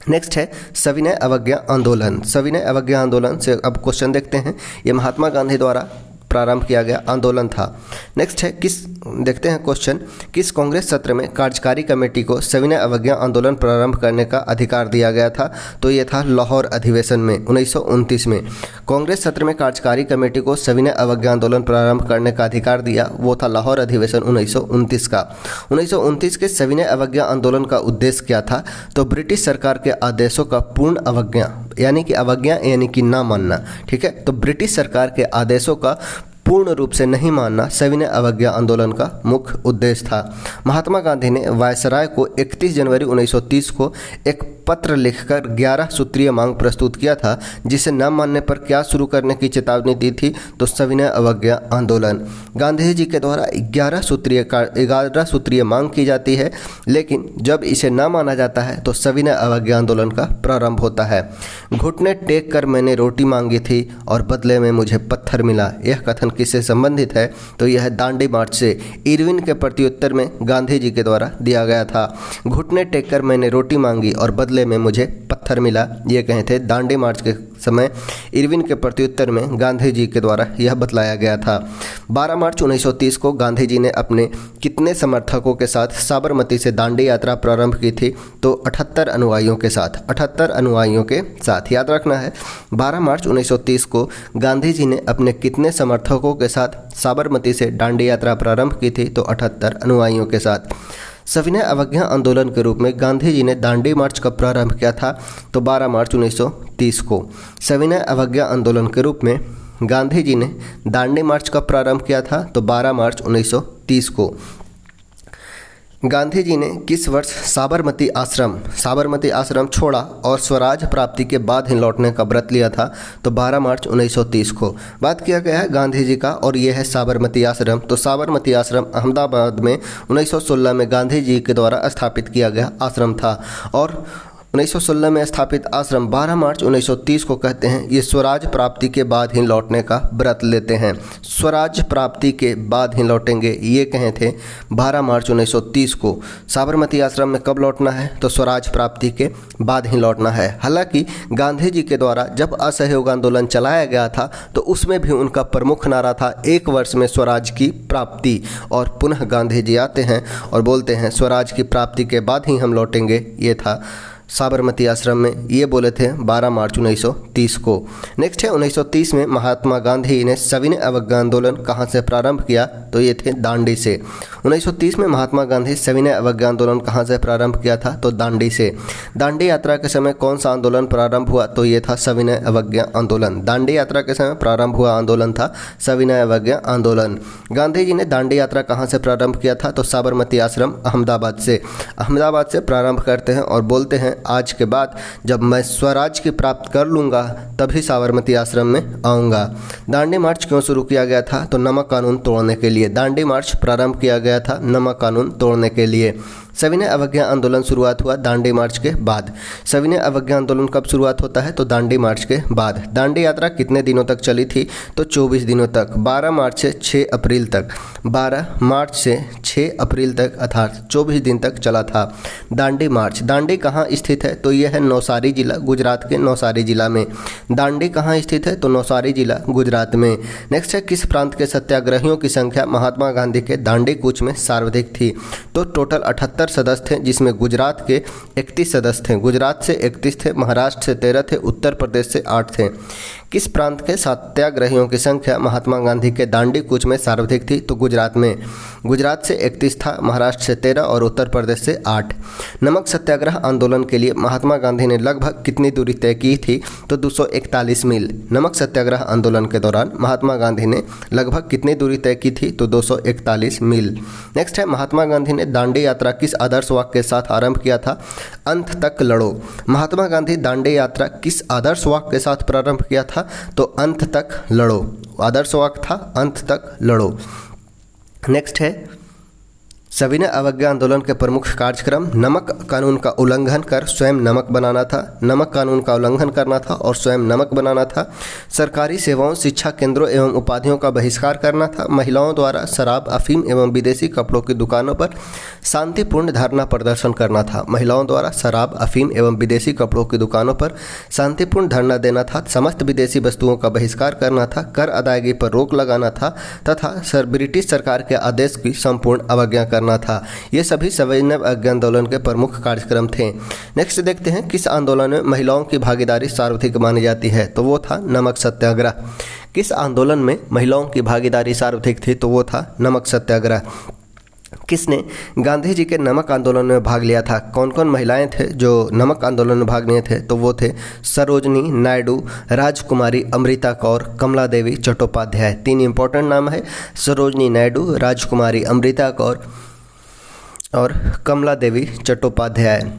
नेक्स्ट है सविनय अवज्ञा आंदोलन। सविनय अवज्ञा आंदोलन से अब क्वेश्चन देखते हैं। ये महात्मा गांधी द्वारा प्रारंभ किया गया आंदोलन था। नेक्स्ट है, देखते हैं क्वेश्चन, किस कांग्रेस सत्र में कार्यकारी कमेटी को सविनय अवज्ञा आंदोलन प्रारंभ करने का अधिकार दिया गया था? तो ये था लाहौर अधिवेशन में 1929 में। कांग्रेस सत्र में कार्यकारी कमेटी को सविनय अवज्ञा आंदोलन प्रारंभ करने का अधिकार दिया, वो था लाहौर अधिवेशन 1929 का। 1929 के सविनय अवज्ञा आंदोलन का उद्देश्य क्या था? तो ब्रिटिश सरकार के आदेशों का पूर्ण अवज्ञा, यानी कि अवज्ञा यानी कि ना मानना, ठीक है। तो ब्रिटिश सरकार के आदेशों का पूर्ण रूप से नहीं मानना सविनय अवज्ञा आंदोलन का मुख्य उद्देश्य था। महात्मा गांधी ने वायसराय को 31 जनवरी 1930 को एक पत्र लिखकर 11 सूत्रीय मांग प्रस्तुत किया था, जिसे न मानने पर क्या शुरू करने की चेतावनी दी थी? तो सविनय अवज्ञा आंदोलन। गांधी जी के द्वारा 11 सूत्रीय मांग की जाती है, लेकिन जब इसे न माना जाता है तो सविनय अवज्ञा आंदोलन का प्रारंभ होता है। घुटने टेक कर मैंने रोटी मांगी थी और बदले में मुझे पत्थर मिला, यह कथन किससे संबंधित है? तो यह दांडी मार्च से इरविन के प्रत्युत्तर में गांधी जी के द्वारा दिया गया था। घुटने टेक कर मैंने रोटी मांगी और बदले में मुझे पत्थर मिला, ये कहे थे दांडी मार्च के समय इरविन के प्रत्युत्तर में गांधी जी के द्वारा यह बतलाया गया था। 12 मार्च 1930 को गांधी जी ने अपने कितने समर्थकों के साथ साबरमती से दांडी यात्रा प्रारंभ की थी? तो 78 अनुयायियों के साथ। 78 अनुयायियों के साथ, याद रखना है। 12 मार्च 1930 को गांधी जी ने अपने कितने समर्थकों के साथ साबरमती से दांडी यात्रा प्रारंभ की थी? तो 78 अनुयायियों के साथ। सविनय अवज्ञा आंदोलन के रूप में गांधी जी ने दांडी मार्च कब प्रारंभ किया था? तो 12 मार्च 1930 को। सविनय अवज्ञा आंदोलन के रूप में गांधी जी ने दांडी मार्च कब प्रारंभ किया था? तो 12 मार्च 1930 को। गांधी जी ने किस वर्ष साबरमती आश्रम छोड़ा और स्वराज प्राप्ति के बाद ही लौटने का व्रत लिया था? तो 12 मार्च 1930 को। बात किया गया है गांधी जी का और यह है साबरमती आश्रम। तो साबरमती आश्रम अहमदाबाद में 1916 में गांधी जी के द्वारा स्थापित किया गया आश्रम था और 1916 में स्थापित आश्रम 12 मार्च 1930 को कहते हैं ये स्वराज प्राप्ति के बाद ही लौटने का व्रत लेते हैं। स्वराज प्राप्ति के बाद ही लौटेंगे, ये कहे थे 12 मार्च 1930 को। साबरमती आश्रम में कब लौटना है? तो स्वराज प्राप्ति के बाद ही लौटना है। हालांकि गांधी जी के द्वारा जब असहयोग आंदोलन चलाया गया था तो उसमें भी उनका प्रमुख नारा था 1 वर्ष में स्वराज की प्राप्ति, और पुनः गांधी जी आते हैं और बोलते हैं स्वराज की प्राप्ति के बाद ही हम लौटेंगे। ये था साबरमती आश्रम में, ये बोले थे 12 मार्च 1930 को। नेक्स्ट है 1930 में महात्मा गांधी ने सविनय अवज्ञा आंदोलन कहाँ से प्रारंभ किया, तो ये थे दांडी से। 1930 में महात्मा गांधी सविनय अवज्ञा आंदोलन कहाँ से प्रारंभ किया था, तो दांडी से। दांडी यात्रा के समय कौन सा आंदोलन प्रारंभ हुआ, तो ये था सविनय अवज्ञा आंदोलन। दांडी यात्रा के समय प्रारंभ हुआ आंदोलन था सविनय अवज्ञा आंदोलन। गांधी जी ने दांडी यात्रा कहाँ से प्रारंभ किया था, तो साबरमती आश्रम अहमदाबाद से। अहमदाबाद से प्रारंभ करते हैं और बोलते हैं आज के बाद जब मैं स्वराज की प्राप्त कर लूँगा तभी साबरमती आश्रम में आऊँगा। दांडी मार्च क्यों शुरू किया गया था, तो नमक कानून तोड़ने के लिए। दांडी मार्च प्रारंभ किया गया था नमक कानून तोड़ने के लिए। सविनय अवज्ञा आंदोलन शुरुआत हुआ दांडी मार्च के बाद। सविनय अवज्ञा आंदोलन कब शुरुआत होता है, तो दांडी मार्च के बाद। दांडी यात्रा कितने दिनों तक चली थी, तो 24 दिनों तक, 12 मार्च से 6 अप्रैल तक। 12 मार्च से 6 अप्रैल तक अर्थात 24 दिन तक चला था दांडी मार्च। दांडी कहाँ स्थित है, तो यह है नौसारी जिला, गुजरात के नौसारी जिला में। दांडी कहाँ स्थित है, तो नौसारी जिला, गुजरात में। नेक्स्ट है किस प्रांत के सत्याग्रहियों की संख्या महात्मा गांधी के दांडी कूच में सर्वाधिक थी, तो टोटल 78 सदस्य थे, जिसमें गुजरात के 31 सदस्य थे। गुजरात से 31 थे, महाराष्ट्र से 13 थे, उत्तर प्रदेश से 8 थे। किस प्रांत के सत्याग्रहियों की संख्या महात्मा गांधी के दांडी कूच में सर्वाधिक थी, तो गुजरात में। गुजरात से 31 था, महाराष्ट्र से 13 और उत्तर प्रदेश से 8। नमक सत्याग्रह आंदोलन के लिए महात्मा गांधी ने लगभग कितनी दूरी तय की थी, तो 241 मील। नमक सत्याग्रह आंदोलन के दौरान महात्मा गांधी ने लगभग कितनी दूरी तय की थी, तो 241 मील। नेक्स्ट है महात्मा गांधी ने दांडी यात्रा किस आदर्श वाक्य के साथ आरंभ किया था, अंत तक लड़ो। महात्मा गांधी दांडी यात्रा किस आदर्श वाक्य के साथ प्रारंभ किया था, तो अंत तक लड़ो। आदर्श वाक्य था अंत तक लड़ो। नेक्स्ट है सविनय अवज्ञा आंदोलन के प्रमुख कार्यक्रम नमक कानून का उल्लंघन कर स्वयं नमक बनाना था। नमक कानून का उल्लंघन करना था और स्वयं नमक बनाना था। सरकारी सेवाओं, शिक्षा केंद्रों एवं उपाधियों का बहिष्कार करना था। महिलाओं द्वारा शराब, अफीम एवं विदेशी कपड़ों की दुकानों पर शांतिपूर्ण धरना प्रदर्शन करना था। महिलाओं द्वारा शराब, अफीम एवं विदेशी कपड़ों की दुकानों पर शांतिपूर्ण धरना देना था। समस्त विदेशी वस्तुओं का बहिष्कार करना था। कर अदायगी पर रोक लगाना था तथा ब्रिटिश सरकार के आदेश की संपूर्ण अवज्ञा करना था। ये सभी सविनय अवज्ञा आंदोलन के प्रमुख कार्यक्रम थे। नेक्स्ट देखते हैं किस आंदोलन में महिलाओं की भागीदारी सर्वाधिक मानी जाती है, तो वो था नमक सत्याग्रह। किस आंदोलन में महिलाओं की भागीदारी सर्वाधिक थी, तो वो था नमक सत्याग्रह। किसने गांधी जी के नमक आंदोलन में भाग लिया था, कौन कौन महिलाएं थे जो नमक आंदोलन में भाग लिए थे, तो वो थे सरोजनी नायडू, राजकुमारी अमृता कौर, कमला देवी चट्टोपाध्याय। 3 इंपॉर्टेंट नाम है, सरोजनी नायडू, राजकुमारी अमृता कौर और कमला देवी चट्टोपाध्याय।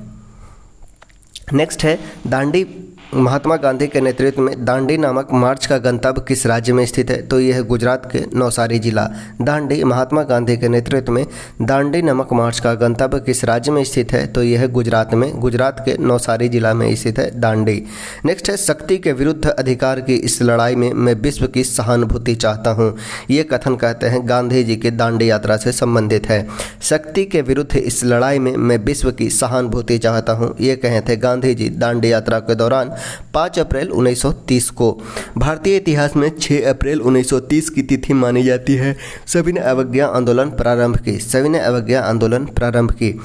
नेक्स्ट है दांडी। महात्मा गांधी के नेतृत्व में दांडी नामक मार्च का गंतव्य किस राज्य में स्थित है, तो यह है गुजरात के नौसारी जिला। दांडी, महात्मा गांधी के नेतृत्व में दांडी नामक मार्च का गंतव्य किस राज्य में स्थित है, तो यह है गुजरात में। गुजरात के नौसारी जिला में स्थित है दांडी। नेक्स्ट है शक्ति के विरुद्ध अधिकार की इस लड़ाई में मैं विश्व की सहानुभूति चाहता हूँ। ये कथन कहते हैं गांधी जी की दांडी यात्रा से संबंधित है। शक्ति के विरुद्ध इस लड़ाई में मैं विश्व की सहानुभूति चाहता हूँ, ये कहे थे गांधी जी दांडी यात्रा के दौरान 5 अप्रैल 1930 को। भारतीय इतिहास में 6 अप्रैल 1930 की तिथि मानी जाती है सविनय अवज्ञा आंदोलन प्रारंभ की। सविनय अवज्ञा आंदोलन प्रारंभ की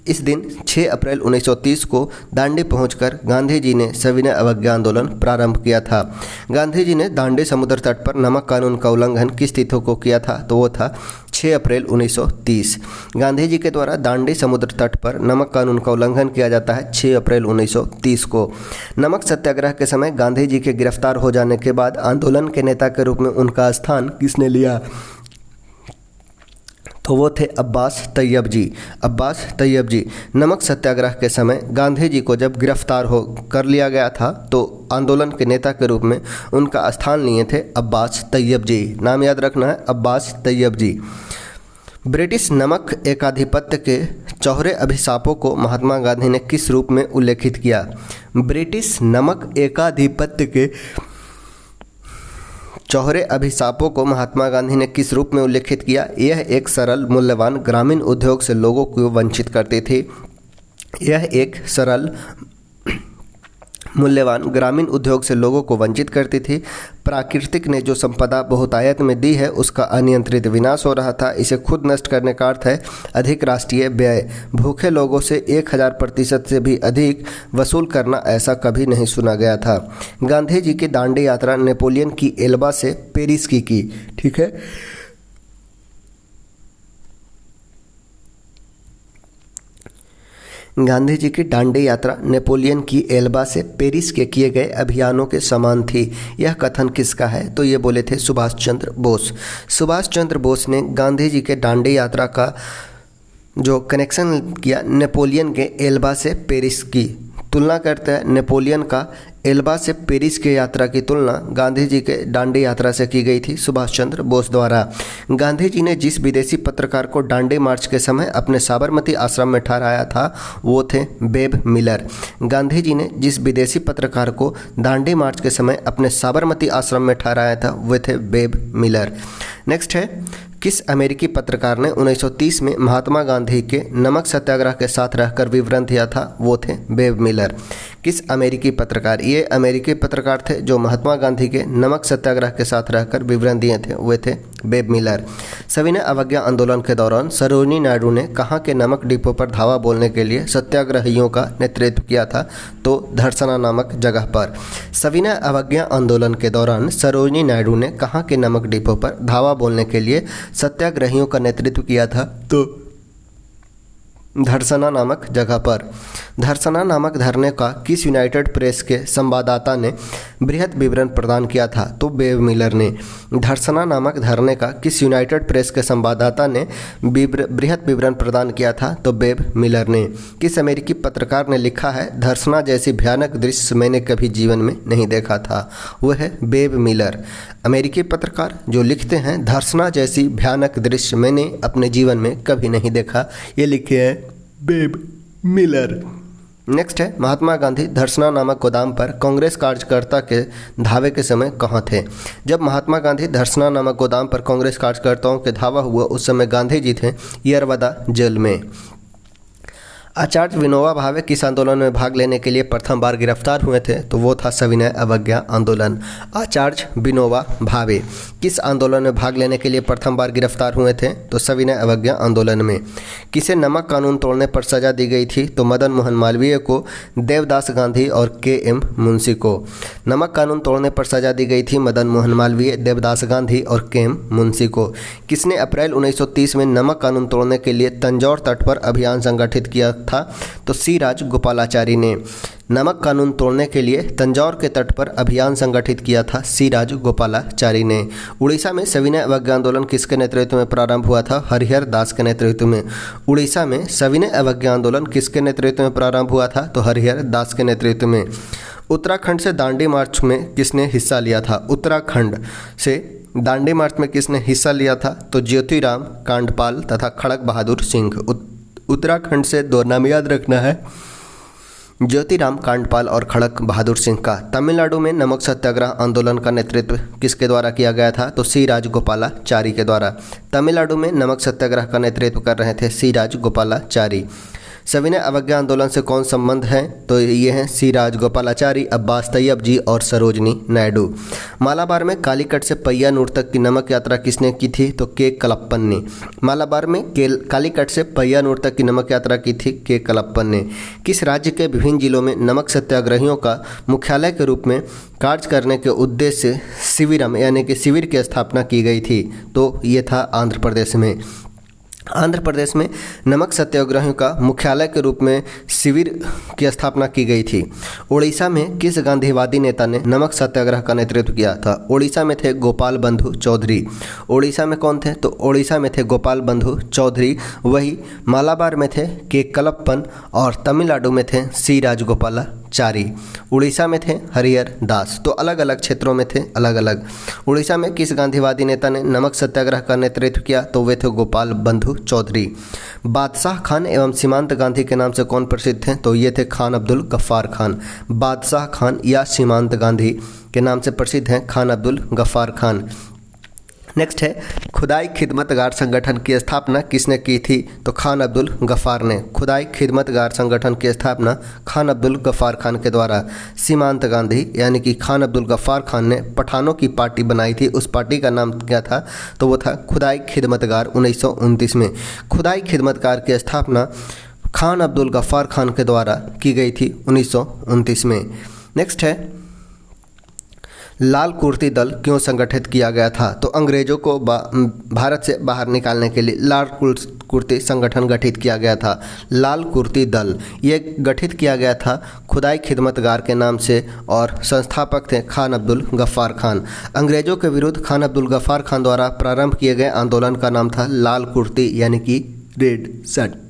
इस दिन 6 अप्रैल 1930 को दांडी पहुंचकर गांधी जी ने सविनय अवज्ञा आंदोलन प्रारंभ किया था। गांधी जी ने दांडी समुद्र तट पर नमक कानून का उल्लंघन किस तिथि को किया था, तो वो था 6 अप्रैल 1930। गांधी जी के द्वारा दांडी समुद्र तट पर नमक कानून का उल्लंघन किया जाता है 6 अप्रैल 1930 को। नमक सत्याग्रह के समय गांधी जी के गिरफ्तार हो जाने के बाद आंदोलन के नेता के रूप में उनका स्थान किसने लिया, तो वो थे अब्बास तैयब जी। अब्बास तैयब जी। नमक सत्याग्रह के समय गांधी जी को जब गिरफ्तार हो कर लिया गया था तो आंदोलन के नेता के रूप में उनका स्थान लिए थे अब्बास तैयब जी। नाम याद रखना है, अब्बास तैयब जी। ब्रिटिश नमक एकाधिपत्य के चौहरे अभिशापों को महात्मा गांधी ने किस रूप में उल्लेखित किया। ब्रिटिश नमक एकाधिपत्य के चौहरे अभिशापों को महात्मा गांधी ने किस रूप में उल्लेखित किया। यह एक सरल, मूल्यवान ग्रामीण उद्योग से लोगों को वंचित करती थी। यह एक सरल, मूल्यवान ग्रामीण उद्योग से लोगों को वंचित करती थी। प्राकृतिक ने जो संपदा बहुतायत में दी है उसका अनियंत्रित विनाश हो रहा था। इसे खुद नष्ट करने का अर्थ है अधिक राष्ट्रीय व्यय। भूखे लोगों से 1000% से भी अधिक वसूल करना ऐसा कभी नहीं सुना गया था। गांधी जी की दांडी यात्रा नेपोलियन की एल्बा से पेरिस की। ठीक है, गांधी जी की दांडी यात्रा नेपोलियन की एल्बा से पेरिस के किए गए अभियानों के समान थी। यह कथन किसका है? तो ये बोले थे सुभाष चंद्र बोस। सुभाष चंद्र बोस ने गांधी जी के दांडी यात्रा का जो कनेक्शन किया नेपोलियन के एल्बा से पेरिस की तुलना करते हैं। नेपोलियन का एल्बा से पेरिस की यात्रा की तुलना गांधी जी के दांडी यात्रा से की गई थी सुभाष चंद्र बोस द्वारा। गांधी जी ने जिस विदेशी पत्रकार को दांडी मार्च के समय अपने साबरमती आश्रम में ठहराया था वो थे बेब मिलर। गांधी जी ने जिस विदेशी पत्रकार को दांडी मार्च के समय अपने साबरमती आश्रम में ठहराया था वे थे बेब मिलर। नेक्स्ट है, किस अमेरिकी पत्रकार ने 1930 में महात्मा गांधी के नमक सत्याग्रह के साथ रहकर विवरण दिया था? वो थे बेब मिलर। किस अमेरिकी पत्रकार? ये अमेरिकी पत्रकार थे जो महात्मा गांधी के नमक सत्याग्रह के साथ रहकर विवरण दिए थे, वे थे बेब मिलर। सविनय अवज्ञा आंदोलन के दौरान सरोजिनी नायडू ने कहाँ के नमक डिपो पर धावा बोलने के लिए सत्याग्रहियों का नेतृत्व किया था? तो धरसना नामक जगह पर। सविनय अवज्ञा आंदोलन के दौरान सरोजिनी नायडू ने कहाँ के नमक डिपो पर धावा बोलने के लिए सत्याग्रहियों का नेतृत्व किया था? तो धरसना नामक जगह पर। धरसना नामक धरने का किस यूनाइटेड प्रेस के संवाददाता ने बृहद विवरण प्रदान किया था? तो बेब मिलर ने। धरसना नामक धरने का किस यूनाइटेड प्रेस के संवाददाता ने बृहद विवरण प्रदान किया था? तो बेब मिलर ने। किस अमेरिकी पत्रकार ने लिखा है धरसना जैसी भयानक दृश्य मैंने कभी जीवन में नहीं देखा था? वह है बेब मिलर। अमेरिकी पत्रकार जो लिखते हैं धरसना जैसी भयानक दृश्य मैंने अपने जीवन में कभी नहीं देखा, ये लिखे हैं बेब मिलर। नेक्स्ट है, महात्मा गांधी धरसना नामक गोदाम पर कांग्रेस कार्यकर्ता के धावे के समय कहाँ थे? जब महात्मा गांधी धरसना नामक गोदाम पर कांग्रेस कार्यकर्ताओं के धावा हुआ उस समय गांधी जी थे यरवदा जेल में। आचार्य विनोबा भावे किस आंदोलन में भाग लेने के लिए प्रथम बार गिरफ्तार हुए थे? तो वो था सविनय अवज्ञा आंदोलन। आचार्य विनोबा भावे किस आंदोलन में भाग लेने के लिए प्रथम बार गिरफ्तार हुए थे? तो सविनय अवज्ञा आंदोलन में। किसे नमक कानून तोड़ने पर सजा दी गई थी? तो मदन मोहन मालवीय को, देवदास गांधी और के.एम. मुंशी को। नमक कानून तोड़ने पर सजा दी गई थी मदन मोहन मालवीय, देवदास गांधी और के.एम. मुंशी को। किसने अप्रैल 1930 में नमक कानून तोड़ने के लिए तंजौर तट पर अभियान संगठित किया था? तो सी राजगोपालाचारी ने। नमक कानून तोड़ने के लिए तंजौर के तट पर अभियान संगठित किया था सी राजगोपालाचारी ने। उड़ीसा में सविनय अवज्ञा आंदोलन किसके नेतृत्व में प्रारंभ हुआ था? हरिहर दास के नेतृत्व में। उड़ीसा में सविनय अवज्ञा आंदोलन किसके नेतृत्व में प्रारंभ हुआ था? तो हरिहर दास के नेतृत्व में। उत्तराखंड से दांडी मार्च में किसने हिस्सा लिया था? उत्तराखंड से दांडी मार्च में किसने हिस्सा लिया था? तो ज्योतिराम कांडपाल तथा खड़क बहादुर सिंह। उत्तराखंड से दो नाम याद रखना है, ज्योतिराम कांडपाल और खड़क बहादुर सिंह का। तमिलनाडु में नमक सत्याग्रह आंदोलन का नेतृत्व किसके द्वारा किया गया था? तो सी राजगोपालाचारी के द्वारा। तमिलनाडु में नमक सत्याग्रह का नेतृत्व कर रहे थे सी राजगोपालाचारी। सविनय अवज्ञा आंदोलन से कौन संबंध है? तो ये हैं सी राजगोपालाचारी, अब्बास तैयब जी और सरोजनी नायडू। मालाबार में कालीकट से पैयानूर तक की नमक यात्रा किसने की थी? तो के कलप्पन ने। मालाबार में कालीकट से पैयानूर तक की नमक यात्रा की थी के कलप्पन ने। किस राज्य के विभिन्न जिलों में नमक सत्याग्रहियों का मुख्यालय के रूप में कार्य करने के उद्देश्य से शिविरम यानी कि शिविर की स्थापना की गई थी? तो ये था आंध्र प्रदेश में। आंध्र प्रदेश में नमक सत्याग्रहियों का मुख्यालय के रूप में शिविर की स्थापना की गई थी। उड़ीसा में किस गांधीवादी नेता ने नमक सत्याग्रह का नेतृत्व किया था? उड़ीसा में थे गोपाल बंधु चौधरी। उड़ीसा में कौन थे? तो उड़ीसा में थे गोपाल बंधु चौधरी। वही मालाबार में थे के कलप्पन और तमिलनाडु में थे सी राजगोपालाचारी। उड़ीसा में थे हरिहर दास। तो अलग अलग क्षेत्रों में थे अलग अलग। उड़ीसा में किस गांधीवादी नेता ने नमक सत्याग्रह का नेतृत्व किया? तो वे थे गोपाल बंधु चौधरी। बादशाह खान एवं सीमांत गांधी के नाम से कौन प्रसिद्ध हैं? तो ये थे खान अब्दुल गफ्फार खान। बादशाह खान या सीमांत गांधी के नाम से प्रसिद्ध हैं खान अब्दुल गफ्फार खान। नेक्स्ट है खुदाई खिदमतगार संगठन की स्थापना किसने की थी? तो खान अब्दुल गफ्फार ने। खुदाई खिदमतगार संगठन की स्थापना खान अब्दुल गफ्फार खान के द्वारा। सीमांत गांधी यानी कि खान अब्दुल गफ्फार खान ने पठानों की पार्टी बनाई थी। उस पार्टी का नाम क्या था? तो वो था खुदाई खिदमतगार 1929 में। खुदाई खिदमतगार की स्थापना खान अब्दुल गफ्फार खान के द्वारा की गई थी 1929 में। नेक्स्ट है लाल कुर्ती दल क्यों संगठित किया गया था? तो अंग्रेजों को भारत से बाहर निकालने के लिए लाल कुर्ती संगठन गठित किया गया था। लाल कुर्ती दल ये गठित किया गया था खुदाई खिदमतगार के नाम से और संस्थापक थे खान अब्दुल गफ्फार खान। अंग्रेजों के विरुद्ध खान अब्दुल गफ्फार खान द्वारा प्रारंभ किए गए आंदोलन का नाम था लाल कुर्ती यानी कि रेड शर्ट।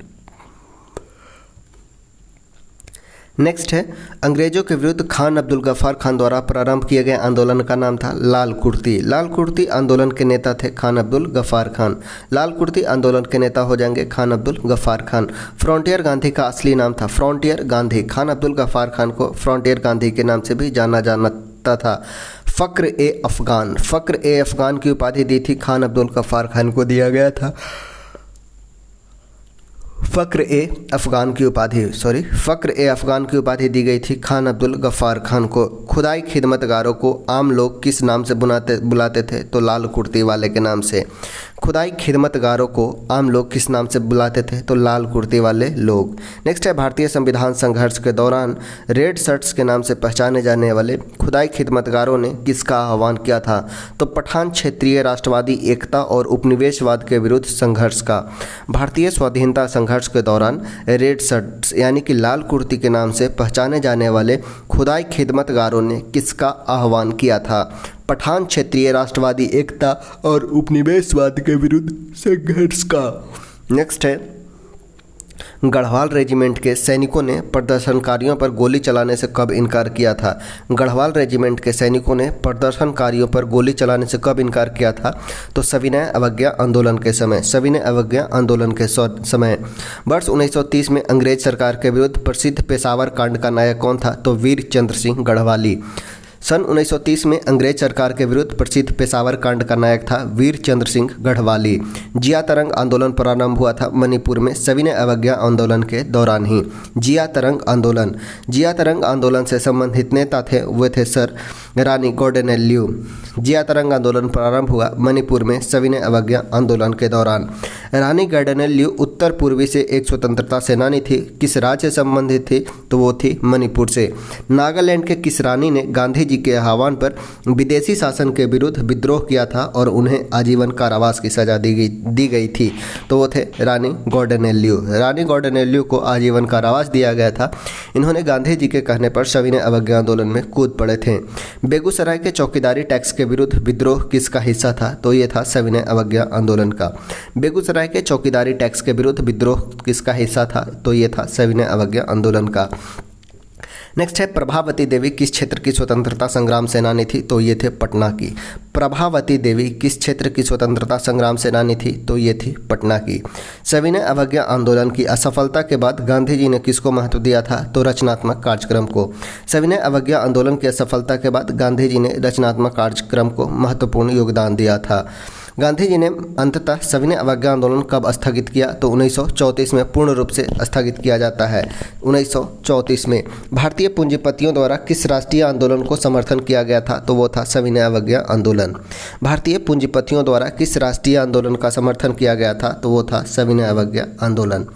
नेक्स्ट है अंग्रेजों के विरुद्ध खान अब्दुल गफ्फार खान द्वारा प्रारंभ किए गए आंदोलन का नाम था लाल कुर्ती। लाल कुर्ती आंदोलन के नेता थे खान अब्दुल गफ्फार खान। लाल कुर्ती आंदोलन के नेता हो जाएंगे खान अब्दुल गफ्फार खान। फ्रंटियर गांधी का असली नाम था फ्रंटियर गांधी। खान अब्दुल गफ्फार खान को फ्रंटियर गांधी के नाम से भी जाना जाता था। फ़क्र ए अफ़गान, फ़क्र ए अफ़गान की उपाधि दी थी खान अब्दुल गफ्फार खान को दिया गया था। फ़क्र ए अफ़गान की उपाधि दी गई थी खान अब्दुल गफ्फार खान को। खुदाई खिदमतगारों को आम लोग किस नाम से बुलाते थे? तो लाल कुर्ती वाले के नाम से। खुदाई खिदमतगारों को आम लोग किस नाम से बुलाते थे? तो लाल कुर्ती वाले लोग। नेक्स्ट है भारतीय संविधान संघर्ष के दौरान रेड शर्ट्स के नाम से पहचाने जाने वाले खुदाई खिदमतगारों ने किसका आह्वान किया था? तो पठान क्षेत्रीय राष्ट्रवादी एकता और उपनिवेशवाद के विरुद्ध संघर्ष का। भारतीय स्वाधीनता संघर्ष के दौरान रेड शर्ट्स यानी कि लाल कुर्ती के नाम से पहचाने जाने वाले खुदाई खिदमतगारों ने किसका आह्वान किया था? पठान क्षेत्रीय राष्ट्रवादी एकता और उपनिवेशवाद के विरुद्ध संघर्ष का। नेक्स्ट है गढ़वाल रेजिमेंट के सैनिकों ने प्रदर्शनकारियों पर गोली चलाने से कब इनकार किया था? गढ़वाल रेजिमेंट के सैनिकों ने प्रदर्शनकारियों पर गोली चलाने से कब इनकार किया था? तो सविनय अवज्ञा आंदोलन के समय। सविनय अवज्ञा आंदोलन के समय। वर्ष 1930 में अंग्रेज सरकार के विरुद्ध प्रसिद्ध पेशावर कांड का नायक कौन था? तो वीर चंद्र सिंह गढ़वाली। सन 1930 में अंग्रेज सरकार के विरुद्ध प्रसिद्ध पेशावर कांड का नायक था वीर चंद्र सिंह गढ़वाली। जिया तरंग आंदोलन प्रारंभ हुआ था मणिपुर में सविनय अवज्ञा आंदोलन के दौरान ही। जिया तरंग आंदोलन से संबंधित नेता थे वे थे सर रानी गॉर्डनेल ल्यू। जिया तरंग आंदोलन प्रारंभ हुआ मणिपुर में सविनय अवज्ञा आंदोलन के दौरान। रानी गॉर्डनेल ल्यू उत्तर पूर्वी से एक स्वतंत्रता सेनानी थी। किस राज्य से संबंधित थी? तो वो थी मणिपुर से। नागालैंड के किस रानी ने गांधी जी के आह्वान पर विदेशी शासन के विरुद्ध विद्रोह किया था और उन्हें आजीवन कारावास की सजा दी गई थी? तो वो थे रानी गॉर्डनेल ल्यू। रानी गॉर्डनेल ल्यू को आजीवन कारावास दिया गया था। इन्होंने गांधी जी के कहने पर सविनय अवज्ञा आंदोलन में कूद पड़े थे। बेगूसराय के चौकीदारी टैक्स के विरुद्ध विद्रोह किसका हिस्सा था? तो ये था सविनय अवज्ञा आंदोलन का। बेगूसराय के चौकीदारी टैक्स के विरुद्ध विद्रोह किसका हिस्सा था? तो ये था सविनय अवज्ञा आंदोलन का। नेक्स्ट है प्रभावती देवी किस क्षेत्र की स्वतंत्रता संग्राम सेनानी थी? तो ये थे पटना की। प्रभावती देवी किस क्षेत्र की स्वतंत्रता संग्राम सेनानी थी? तो ये थी पटना की। सविनय अवज्ञा आंदोलन की असफलता के बाद गांधी जी ने किसको महत्व दिया था? तो रचनात्मक कार्यक्रम को। सविनय अवज्ञा आंदोलन की असफलता के बाद गांधी जी ने रचनात्मक कार्यक्रम को महत्वपूर्ण योगदान दिया था। गांधी जी ने अंततः सविनय अवज्ञा आंदोलन कब स्थगित किया? तो 1934 में पूर्ण रूप से स्थगित किया जाता है। 1934 में भारतीय पूंजीपतियों द्वारा किस राष्ट्रीय आंदोलन को समर्थन किया गया था? तो वो था सविनय अवज्ञा आंदोलन। भारतीय पूंजीपतियों द्वारा किस राष्ट्रीय आंदोलन का समर्थन किया गया था? तो वो था सविनय अवज्ञा आंदोलन।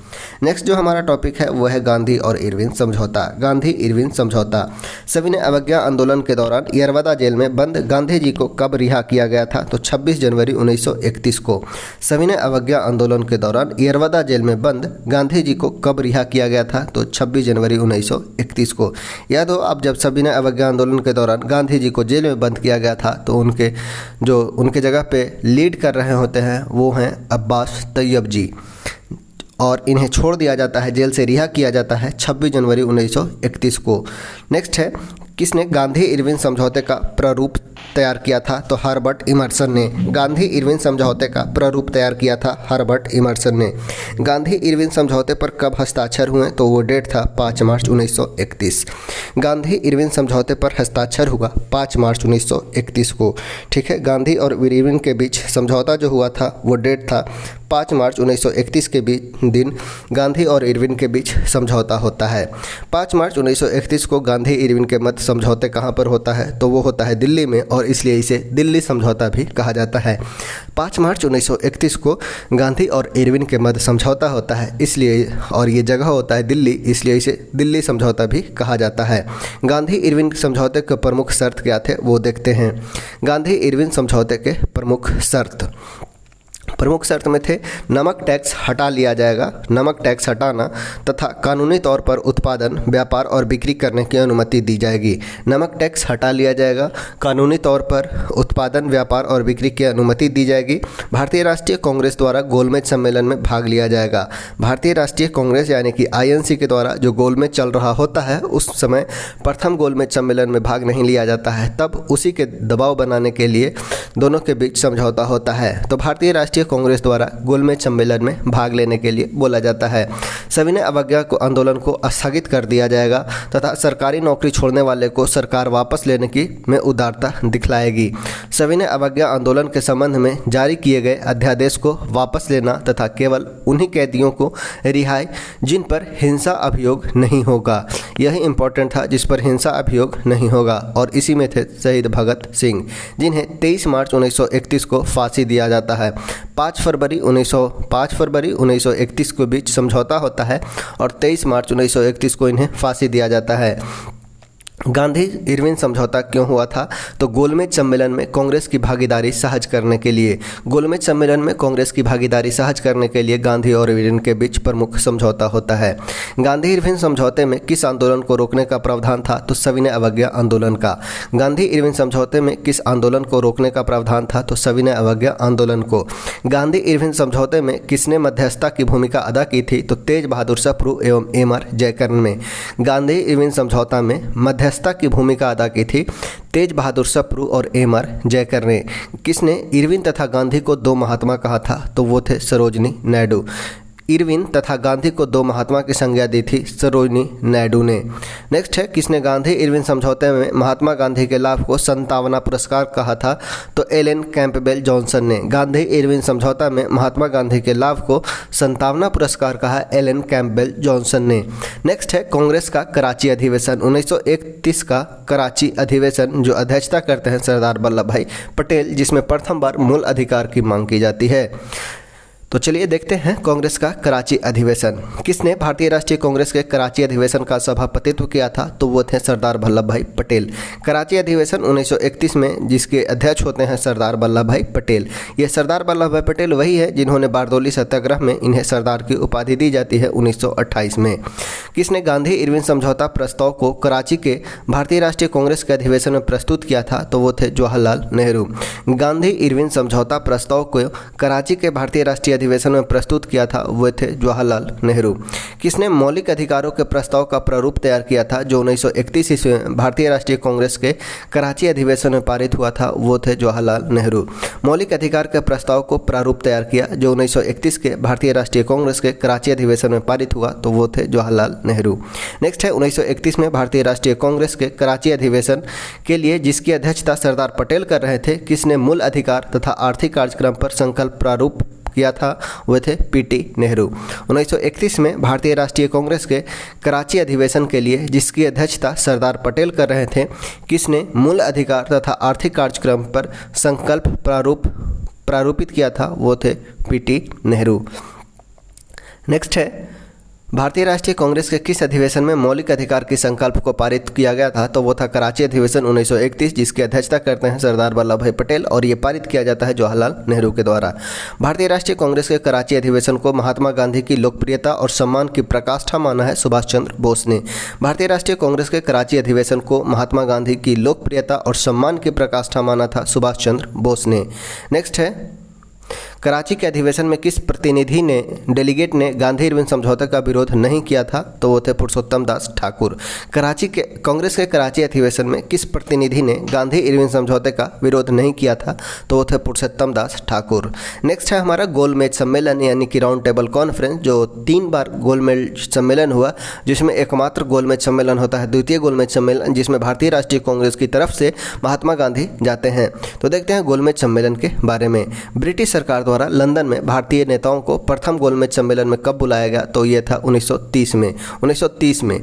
नेक्स्ट जो हमारा टॉपिक है वो है गांधी और इरविन समझौता। गांधी इरविन समझौता। सविनय अवज्ञा आंदोलन के दौरान यरवदा जेल में बंद गांधी जी को कब रिहा किया गया था? तो 26 जनवरी 1931 को। सविनय अवज्ञा आंदोलन के दौरान यरवदा जेल में बंद गांधी जी को कब रिहा किया गया था? तो 26 जनवरी 1931 को। याद हो आप जब सविनय अवज्ञा आंदोलन के दौरान गांधी जी को जेल में बंद किया गया था तो उनके जगह पे लीड कर रहे होते हैं वो हैं अब्बास तैयब जी और इन्हें छोड़ दिया जाता है, जेल से रिहा किया जाता है 26 जनवरी 1931 को। नेक्स्ट है किसने गांधी इरविन समझौते का प्रारूप तैयार किया था? तो हर्बर्ट इमर्सन ने। गांधी इरविन समझौते का प्रारूप तैयार किया था हर्बर्ट इमर्सन ने। गांधी इरविन समझौते पर कब हस्ताक्षर हुए? तो वो डेट था 5 मार्च 1931। गांधी इरविन समझौते पर हस्ताक्षर हुआ 5 मार्च 1931 को। ठीक है, गांधी और इरविन के बीच समझौता जो हुआ था वो डेट था 5 मार्च 1931 के बीच दिन गांधी और इरविन के बीच समझौता होता है। 5 मार्च 1931 को गांधी इरविन के मध्य समझौते कहाँ पर होता है? तो वो होता है दिल्ली में, और इसलिए इसे दिल्ली समझौता भी कहा जाता है। 5 मार्च 1931 को गांधी और इरविन के मध्य समझौता होता है, इसलिए, और ये जगह होता है दिल्ली, इसलिए इसे दिल्ली समझौता भी कहा जाता है। गांधी इरविन समझौते के प्रमुख शर्त क्या थे वो देखते हैं। गांधी इरविन समझौते के प्रमुख शर्त में थे नमक टैक्स हटा लिया जाएगा, नमक टैक्स हटाना, तथा कानूनी तौर पर उत्पादन, व्यापार और बिक्री करने की अनुमति दी जाएगी। नमक टैक्स हटा लिया जाएगा, कानूनी तौर पर उत्पादन, व्यापार और बिक्री की अनुमति दी जाएगी। भारतीय राष्ट्रीय कांग्रेस द्वारा गोलमेज सम्मेलन में भाग लिया जाएगा। भारतीय राष्ट्रीय कांग्रेस यानी कि आईएनसी के द्वारा जो गोलमेज चल रहा होता है उस समय प्रथम गोलमेज सम्मेलन में भाग नहीं लिया जाता है, तब उसी के दबाव बनाने के लिए दोनों के बीच समझौता होता है। तो भारतीय राष्ट्रीय कांग्रेस द्वारा गोलमेज सम्मेलन में भाग लेने के लिए बोला जाता है। सविनय अवज्ञा को आंदोलन को स्थगित कर दिया जाएगा तथा सरकारी नौकरी छोड़ने वाले को सरकार वापस लेने की में उदारता दिखलाएगी। सविनय अवज्ञा आंदोलन के संबंध में जारी किए गए अध्यादेश को वापस लेना तथा केवल उन्हीं कैदियों को रिहाई जिन पर हिंसा अभियोग नहीं होगा। यही इंपॉर्टेंट था, जिस पर हिंसा अभियोग नहीं होगा, और इसी में थे शहीद भगत सिंह, जिन्हें 23 मार्च 1931 को फांसी दिया जाता है। 5 फरवरी 1931 के बीच समझौता होता है और 23 मार्च 1931 को इन्हें फांसी दिया जाता है। गांधी इरविन समझौता क्यों हुआ था? तो गोलमेज सम्मेलन में कांग्रेस की भागीदारी सहज करने के लिए। गोलमेज सम्मेलन में कांग्रेस की भागीदारी सहज करने के लिए गांधी और इरविन के बीच प्रमुख समझौता होता है। गांधी इरविन समझौते में किस आंदोलन को रोकने का प्रावधान था? तो सविनय अवज्ञा आंदोलन का। गांधी इरविन समझौते में किस आंदोलन को रोकने का प्रावधान था? तो सविनय अवज्ञा आंदोलन को। गांधी इरविन समझौते में किसने मध्यस्थता की भूमिका अदा की थी? तो तेज बहादुर सप्रू एवं एम.आर. जयकर्ण ने। गांधी इरविन समझौता में मध्यस्थता की भूमिका अदा की थी तेज बहादुर सप्रू और एम.आर. जयकर्ण ने। किसने इरविन तथा गांधी को दो महात्मा कहा था? तो वो थे सरोजिनी नायडू। इरविन तथा गांधी को दो महात्मा की संज्ञा दी थी सरोजिनी नायडू ने। नेक्स्ट है, किसने गांधी इरविन समझौते में महात्मा गांधी के लाभ को संतावना पुरस्कार कहा था? तो एलन कैंपबेल जॉनसन ने। गांधी इरविन समझौता में महात्मा गांधी के लाभ को संतावना पुरस्कार कहा एलन कैंपबेल जॉनसन ने। नेक्स्ट है, कांग्रेस का कराची अधिवेशन 1931 का कराची अधिवेशन जो अध्यक्षता करते हैं सरदार वल्लभ भाई पटेल, जिसमें प्रथम बार मूल अधिकार की मांग की जाती है। तो चलिए देखते हैं कांग्रेस का कराची अधिवेशन। किसने भारतीय राष्ट्रीय कांग्रेस के कराची अधिवेशन का सभापतित्व किया था? तो वो थे सरदार वल्लभ भाई पटेल। कराची अधिवेशन 1931 में जिसके अध्यक्ष होते हैं सरदार वल्लभ भाई पटेल। ये सरदार वल्लभ भाई पटेल वही है जिन्होंने बारदौली सत्याग्रह में इन्हें सरदार की उपाधि दी जाती है 1928 में। किसने गांधी इरविन समझौता प्रस्ताव को कराची के भारतीय राष्ट्रीय कांग्रेस के अधिवेशन में प्रस्तुत किया था? तो वो थे जवाहरलाल नेहरू। गांधी इरविन समझौता प्रस्ताव को कराची के भारतीय राष्ट्रीय अधिवेशन में प्रस्तुत किया था? वो थे जवाहरलाल नेहरू। किसने मौलिक अधिकारों के प्रस्ताव का प्रारूप तैयार किया था जो 1931 ईस्वी में भारतीय राष्ट्रीय कांग्रेस के कराची अधिवेशन में पारित हुआ था? वो थे जवाहरलाल नेहरू। मौलिक अधिकार के प्रस्ताव को प्रारूप तैयार किया जो 1931 के भारतीय राष्ट्रीय कांग्रेस के कराची अधिवेशन में पारित हुआ, तो वो थे जवाहरलाल नेहरू। नेक्स्ट है, 1931 में भारतीय राष्ट्रीय कांग्रेस के कराची अधिवेशन के लिए जिसकी अध्यक्षता सरदार पटेल कर रहे थे, किसने मूल अधिकार तथा आर्थिक कार्यक्रम पर संकल्प प्रारूप किया था? वे थे पीटी नेहरू। 1931 में भारतीय राष्ट्रीय कांग्रेस के कराची अधिवेशन के लिए जिसकी अध्यक्षता सरदार पटेल कर रहे थे, किसने मूल अधिकार तथा आर्थिक कार्यक्रम पर संकल्प प्रारूपित किया था? वो थे पीटी नेहरू। नेक्स्ट है, भारतीय राष्ट्रीय कांग्रेस के किस अधिवेशन में मौलिक अधिकार के संकल्प को पारित किया गया था? तो वो था कराची अधिवेशन 1931 जिसकी अध्यक्षता करते हैं सरदार वल्लभ भाई पटेल, और ये पारित किया जाता है जवाहरलाल नेहरू के द्वारा। भारतीय राष्ट्रीय कांग्रेस के कराची अधिवेशन को महात्मा गांधी की लोकप्रियता और सम्मान की प्रकाष्ठा माना है सुभाष चंद्र बोस ने। भारतीय राष्ट्रीय कांग्रेस के कराची अधिवेशन को महात्मा गांधी की लोकप्रियता और सम्मान की प्रकाष्ठा माना था सुभाष चंद्र बोस ने। नेक्स्ट है, कराची के अधिवेशन में किस प्रतिनिधि ने डेलीगेट ने गांधी इरविन समझौते का विरोध नहीं किया था? तो वो थे पुरुषोत्तम दास ठाकुर। कराची के कांग्रेस के कराची अधिवेशन में किस प्रतिनिधि ने गांधी इरविन समझौते का विरोध नहीं किया था? तो वो थे पुरुषोत्तम दास ठाकुर। नेक्स्ट है हमारा गोलमेज सम्मेलन यानी कि राउंड टेबल कॉन्फ्रेंस, जो 3 बार गोलमेज सम्मेलन हुआ, जिसमें एकमात्र गोलमेज सम्मेलन होता है द्वितीय गोलमेज सम्मेलन, जिसमें भारतीय राष्ट्रीय कांग्रेस की तरफ से महात्मा गांधी जाते हैं। तो देखते हैं गोलमेज सम्मेलन के बारे में। ब्रिटिश सरकार द्वारा लंदन में भारतीय नेताओं को प्रथम गोलमेज सम्मेलन में कब बुलाया गया? तो ये था 1930 में। 1930 में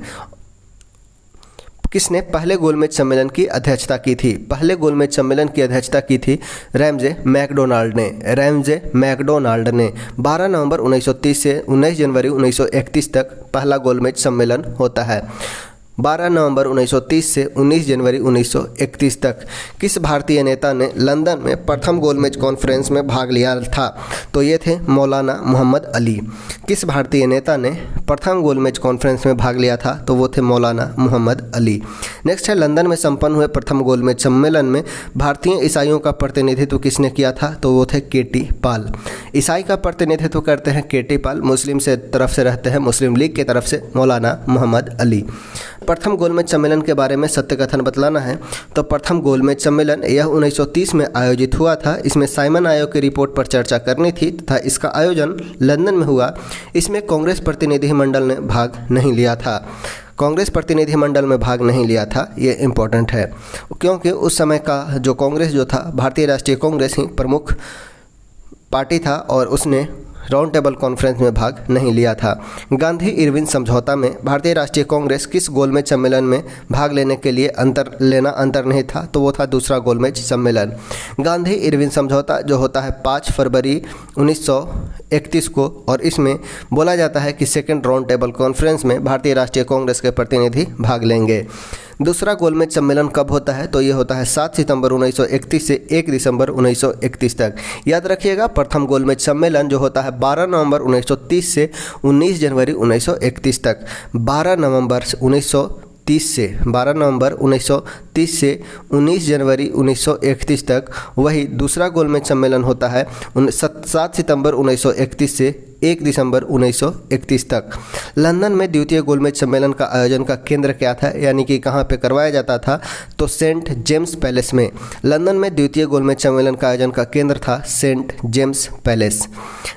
किसने पहले गोलमेज सम्मेलन की अध्यक्षता की थी? पहले गोलमेज सम्मेलन की अध्यक्षता की थी रैमजे मैकडोनाल्ड ने। रैमजे मैकडोनाल्ड ने 12 नवंबर 1930 से 19 जनवरी 1931 तक पहला गोलमेज सम्मेलन होता है। 12 नवंबर 1930 से 19 जनवरी 1931 तक किस भारतीय नेता ने लंदन में प्रथम गोलमेज कॉन्फ्रेंस में भाग लिया था? तो ये थे मौलाना मोहम्मद अली। किस भारतीय नेता ने प्रथम गोलमेज कॉन्फ्रेंस में भाग लिया था? तो वो थे मौलाना मोहम्मद अली। नेक्स्ट है लंदन में संपन्न हुए प्रथम गोलमेज सम्मेलन में भारतीय ईसाइयों का प्रतिनिधित्व किसने किया था? तो वो थे केटी पाल। ईसाई का प्रतिनिधित्व करते हैं केटी पाल, मुस्लिम से तरफ से रहते हैं मुस्लिम लीग की तरफ से मौलाना मोहम्मद अली। प्रथम गोलमेज सम्मेलन के बारे में सत्य कथन बतलाना है। तो प्रथम गोलमेज सम्मेलन यह 1930 में आयोजित हुआ था। इसमें साइमन आयोग की रिपोर्ट पर चर्चा करनी थी तथा इसका आयोजन लंदन में हुआ। इसमें कांग्रेस प्रतिनिधि मंडल ने भाग नहीं लिया था। कांग्रेस प्रतिनिधि मंडल में भाग नहीं लिया था, ये इम्पोर्टेंट है, क्योंकि उस समय का जो कांग्रेस जो था, भारतीय राष्ट्रीय कांग्रेस ही प्रमुख पार्टी था और उसने राउंड टेबल कॉन्फ्रेंस में भाग नहीं लिया था। गांधी इरविन समझौता में भारतीय राष्ट्रीय कांग्रेस किस गोलमेज सम्मेलन में भाग लेने के लिए अंतर नहीं था? तो वो था दूसरा गोलमेज सम्मेलन। गांधी इरविन समझौता जो होता है 5 फरवरी 1931 को, और इसमें बोला जाता है कि सेकेंड राउंड टेबल कॉन्फ्रेंस में भारतीय राष्ट्रीय कांग्रेस के प्रतिनिधि भाग लेंगे। दूसरा गोलमेज सम्मेलन कब होता है? तो ये होता है 7 सितंबर 1931 से 1 दिसंबर 1931 तक। याद रखिएगा, प्रथम गोलमेज सम्मेलन जो होता है 12 नवंबर 1930 से 19 जनवरी 1931 तक। 12 नवंबर 1930 से 19 जनवरी 1931 तक। वही दूसरा गोलमेज सम्मेलन होता है 7 सितंबर 1931 से 1 दिसंबर 1931 तक। लंदन में द्वितीय गोलमेज सम्मेलन का आयोजन का केंद्र क्या था, यानी कि कहाँ पे करवाया जाता था? तो सेंट जेम्स पैलेस में। लंदन में द्वितीय गोलमेज सम्मेलन का आयोजन का केंद्र था सेंट जेम्स पैलेस।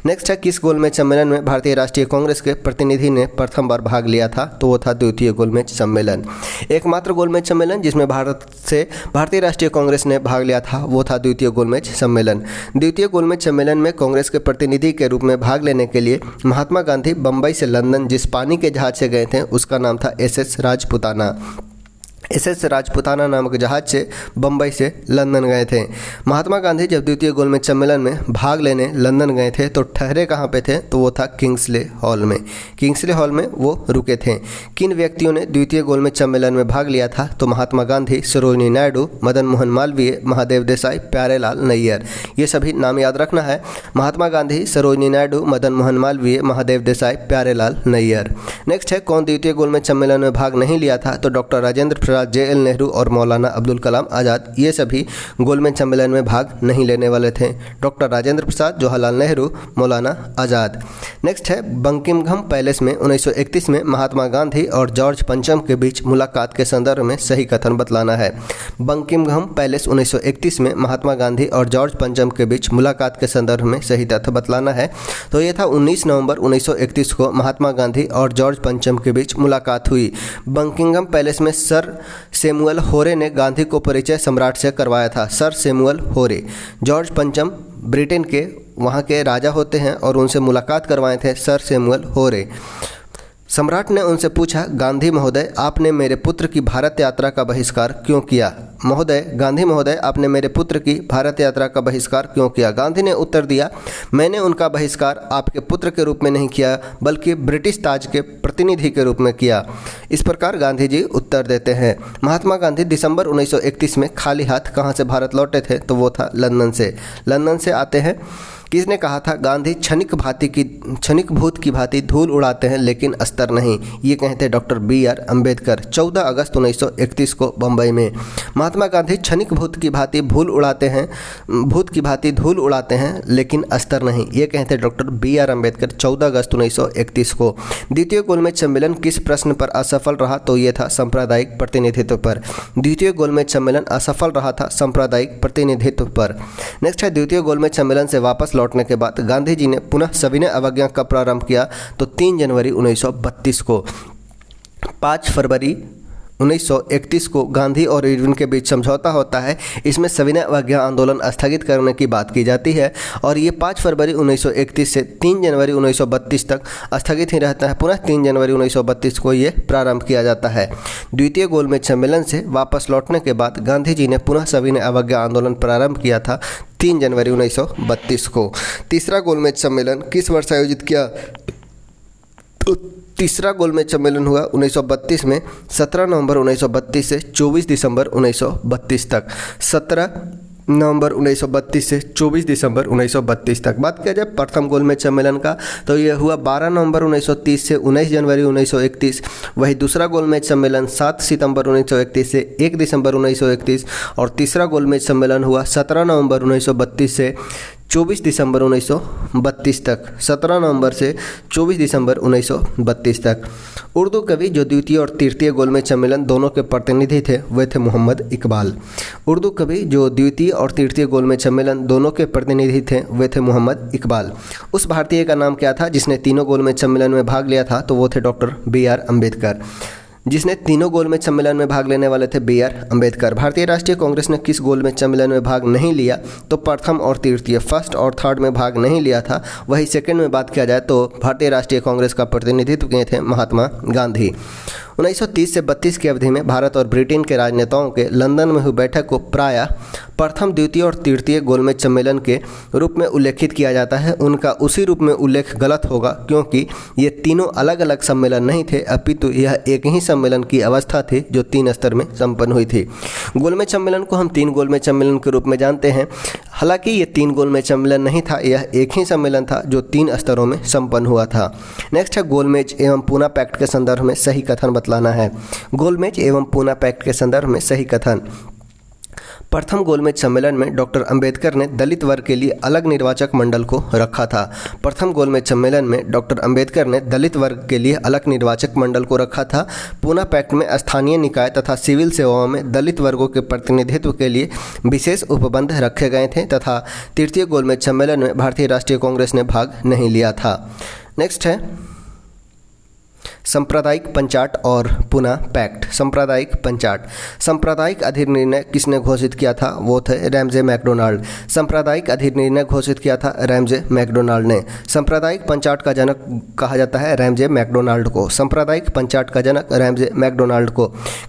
नेक्स्ट है किस गोलमेज सम्मेलन में भारतीय राष्ट्रीय कांग्रेस के प्रतिनिधि ने प्रथम बार भाग लिया था? तो वो था द्वितीय गोलमेज सम्मेलन। एकमात्र गोलमेज सम्मेलन जिसमें भारत से भारतीय राष्ट्रीय कांग्रेस ने भाग लिया था वो था द्वितीय गोलमेज सम्मेलन। द्वितीय गोलमेज सम्मेलन में कांग्रेस के प्रतिनिधि के रूप में भाग लेने के लिए महात्मा गांधी बंबई से लंदन जिस पानी के जहाज से गए थे उसका नाम था एसएस राजपुताना। एसएस राजपुताना नामक जहाज से बंबई से लंदन गए थे। महात्मा गांधी जब द्वितीय गोलमेज सम्मेलन में भाग लेने लंदन गए थे तो ठहरे कहाँ पे थे? तो वो था किंग्सले हॉल में। किंग्सले हॉल में वो रुके थे। किन व्यक्तियों ने द्वितीय गोलमेज सम्मेलन में भाग लिया था? तो महात्मा गांधी, सरोजिनी नायडू, मदन मोहन मालवीय, महादेव देसाई, प्यारेलाल नैयर। ये सभी नाम याद रखना है। महात्मा गांधी, सरोजिनी नायडू, मदन मोहन मालवीय, महादेव देसाई, प्यारेलाल नैयर। नेक्स्ट है कौन द्वितीय गोलमेज सम्मेलन में भाग नहीं लिया था? तो डॉक्टर राजेंद्र प्रसाद, जे.एल. नेहरू और मौलाना अब्दुल कलाम आज़ाद, ये सभी गोलमेज सम्मेलन में भाग नहीं लेने वाले थे। डॉक्टर राजेंद्र प्रसाद, जवाहरलाल नेहरू, मौलाना आज़ाद। नेक्स्ट है बंकिमघम पैलेस में 1931 में महात्मा गांधी और जॉर्ज पंचम के बीच मुलाकात के संदर्भ में सही कथन बतलाना है। बंकिमघम पैलेस 1931 में महात्मा गांधी और जॉर्ज पंचम के बीच मुलाकात के संदर्भ में सही तथ्य बतलाना है। तो ये था 19 नवंबर 1931 को महात्मा गांधी और जॉर्ज पंचम के बीच मुलाकात हुई। बंकिमघम पैलेस में सर सैमुअल होरे ने गांधी को परिचय सम्राट से करवाया था। सर सैमुअल होरे। जॉर्ज पंचम ब्रिटेन के वहाँ के राजा होते हैं और उनसे मुलाकात करवाए थे सर सैमुअल होरे। सम्राट ने उनसे पूछा, गांधी महोदय, आपने मेरे पुत्र की भारत यात्रा का बहिष्कार क्यों किया? महोदय, गांधी महोदय, आपने मेरे पुत्र की भारत यात्रा का बहिष्कार क्यों किया? गांधी ने उत्तर दिया, मैंने उनका बहिष्कार आपके पुत्र के रूप में नहीं किया बल्कि ब्रिटिश ताज के प्रतिनिधि के रूप में किया। इस प्रकार गांधी जी उत्तर देते हैं। महात्मा गांधी दिसंबर 1931 में खाली हाथ कहाँ से भारत लौटे थे? तो वो था लंदन से। लंदन से आते हैं किसने कहा था गांधी क्षणिक भूत की भांति धूल उड़ाते हैं लेकिन अस्तर नहीं? ये कहे थे डॉक्टर बी.आर. अम्बेडकर 14 अगस्त 1931 को बम्बई में। महात्मा गांधी क्षणिक भूत की भांति धूल उड़ाते हैं लेकिन अस्तर नहीं, ये कहे थे डॉक्टर बी.आर. अम्बेडकर 14 अगस्त 1931 को। द्वितीय गोलमेज सम्मेलन किस प्रश्न पर असफल रहा? तो ये था सांप्रदायिक प्रतिनिधित्व पर। द्वितीय गोलमेज सम्मेलन असफल रहा था सांप्रदायिक प्रतिनिधित्व पर। नेक्स्ट है, द्वितीय गोलमेज सम्मेलन से वापस लौटने के बाद गांधी जी ने पुनः सविनय अवज्ञा कब प्रारंभ किया? तो 3 जनवरी 1932 को। 5 फरवरी 1931 को गांधी और इरविन के बीच समझौता होता है। इसमें सविनय अवज्ञा आंदोलन स्थगित करने की बात की जाती है और ये 5 फरवरी 1931 से 3 जनवरी 1932 तक स्थगित ही रहता है। पुनः 3 जनवरी 1932 को ये प्रारंभ किया जाता है। द्वितीय गोलमेज सम्मेलन से वापस लौटने के बाद गांधी जी ने पुनः सविनय अवज्ञा आंदोलन प्रारंभ किया था 3 जनवरी 1932 को। तीसरा गोलमेज सम्मेलन किस वर्ष आयोजित किया? तो तीसरा गोलमेज सम्मेलन हुआ 1932 में, 17 नवंबर 1932 से 24 दिसंबर 1932 तक। 17 नवंबर 1932 से 24 दिसंबर 1932 तक। बात किया जाए प्रथम गोलमेज सम्मेलन का तो यह हुआ 12 नवंबर 1930 से 19 जनवरी 1931। वही दूसरा गोलमेज सम्मेलन 7 सितंबर 1931 से 1 दिसंबर 1931 और तीसरा गोलमेज सम्मेलन हुआ 17 नवंबर 1932 से 24 दिसंबर 1932 तक। 17 नवंबर से 24 दिसंबर 1932 तक। उर्दू कवि जो द्वितीय और तृतीय गोलमेज सम्मेलन दोनों के प्रतिनिधि थे वे थे मोहम्मद इकबाल। उर्दू कवि जो द्वितीय और तृतीय गोलमेज सम्मेलन दोनों के प्रतिनिधि थे वे थे मोहम्मद इकबाल। उस भारतीय का नाम क्या था जिसने तीनों गोलमेज सम्मेलन में भाग लिया था? तो वो थे डॉक्टर बी.आर. अम्बेडकर। जिसने तीनों गोलमेज सम्मेलन में भाग लेने वाले थे बी.आर. अम्बेडकर। भारतीय राष्ट्रीय कांग्रेस ने किस गोलमेज सम्मेलन में भाग नहीं लिया? तो प्रथम और तृतीय, फर्स्ट और थर्ड में भाग नहीं लिया था। वही सेकंड में बात किया जाए तो भारतीय राष्ट्रीय कांग्रेस का प्रतिनिधित्व किए थे महात्मा गांधी। 1930 से 32 की अवधि में भारत और ब्रिटेन के राजनेताओं के लंदन में हुई बैठक को प्रायः प्रथम, द्वितीय और तृतीय गोलमेज सम्मेलन के रूप में उल्लेखित किया जाता है। उनका उसी रूप में उल्लेख गलत होगा क्योंकि ये तीनों अलग अलग सम्मेलन नहीं थे, अपितु यह एक ही सम्मेलन की अवस्था थी जो 3 स्तर में संपन्न हुई थी। गोलमेज सम्मेलन को हम 3 गोलमेज सम्मेलन के रूप में जानते हैं। हालांकि ये 3 गोलमेज सम्मेलन नहीं था, यह एक ही सम्मेलन था जो 3 स्तरों में संपन्न हुआ था। नेक्स्ट है, गोलमेज एवं पूना पैक्ट के संदर्भ में सही कथन बतलाना है। गोलमेज एवं पूना पैक्ट के संदर्भ में सही कथन। प्रथम गोलमेज सम्मेलन में डॉक्टर अंबेडकर ने दलित वर्ग के लिए अलग निर्वाचक मंडल को रखा था। प्रथम गोलमेज सम्मेलन में डॉक्टर अंबेडकर ने दलित वर्ग के लिए अलग निर्वाचक मंडल को रखा था। पूना पैक्ट में स्थानीय निकाय तथा सिविल सेवाओं में दलित वर्गों के प्रतिनिधित्व के लिए विशेष उपबंध रखे गए थे तथा तृतीय गोलमेज सम्मेलन में भारतीय राष्ट्रीय कांग्रेस ने भाग नहीं लिया था। नेक्स्ट है सांप्रदायिक पंचाट और पुना पैक्ट। सांप्रदायिक पंचाट। सांप्रदायिक अधिनिर्णय किसने घोषित किया था? वो थे रैमजे मैकडोनाल्ड। सांप्रदायिक अधिनिर्णय घोषित किया था रैमजे मैकडोनाल्ड ने। सांप्रदायिक पंचाट का जनक कहा जाता है रैमजे मैकडोनाल्ड को। सांप्रदायिक पंचाट का जनक रैमजे मैकडोनाल्ड को।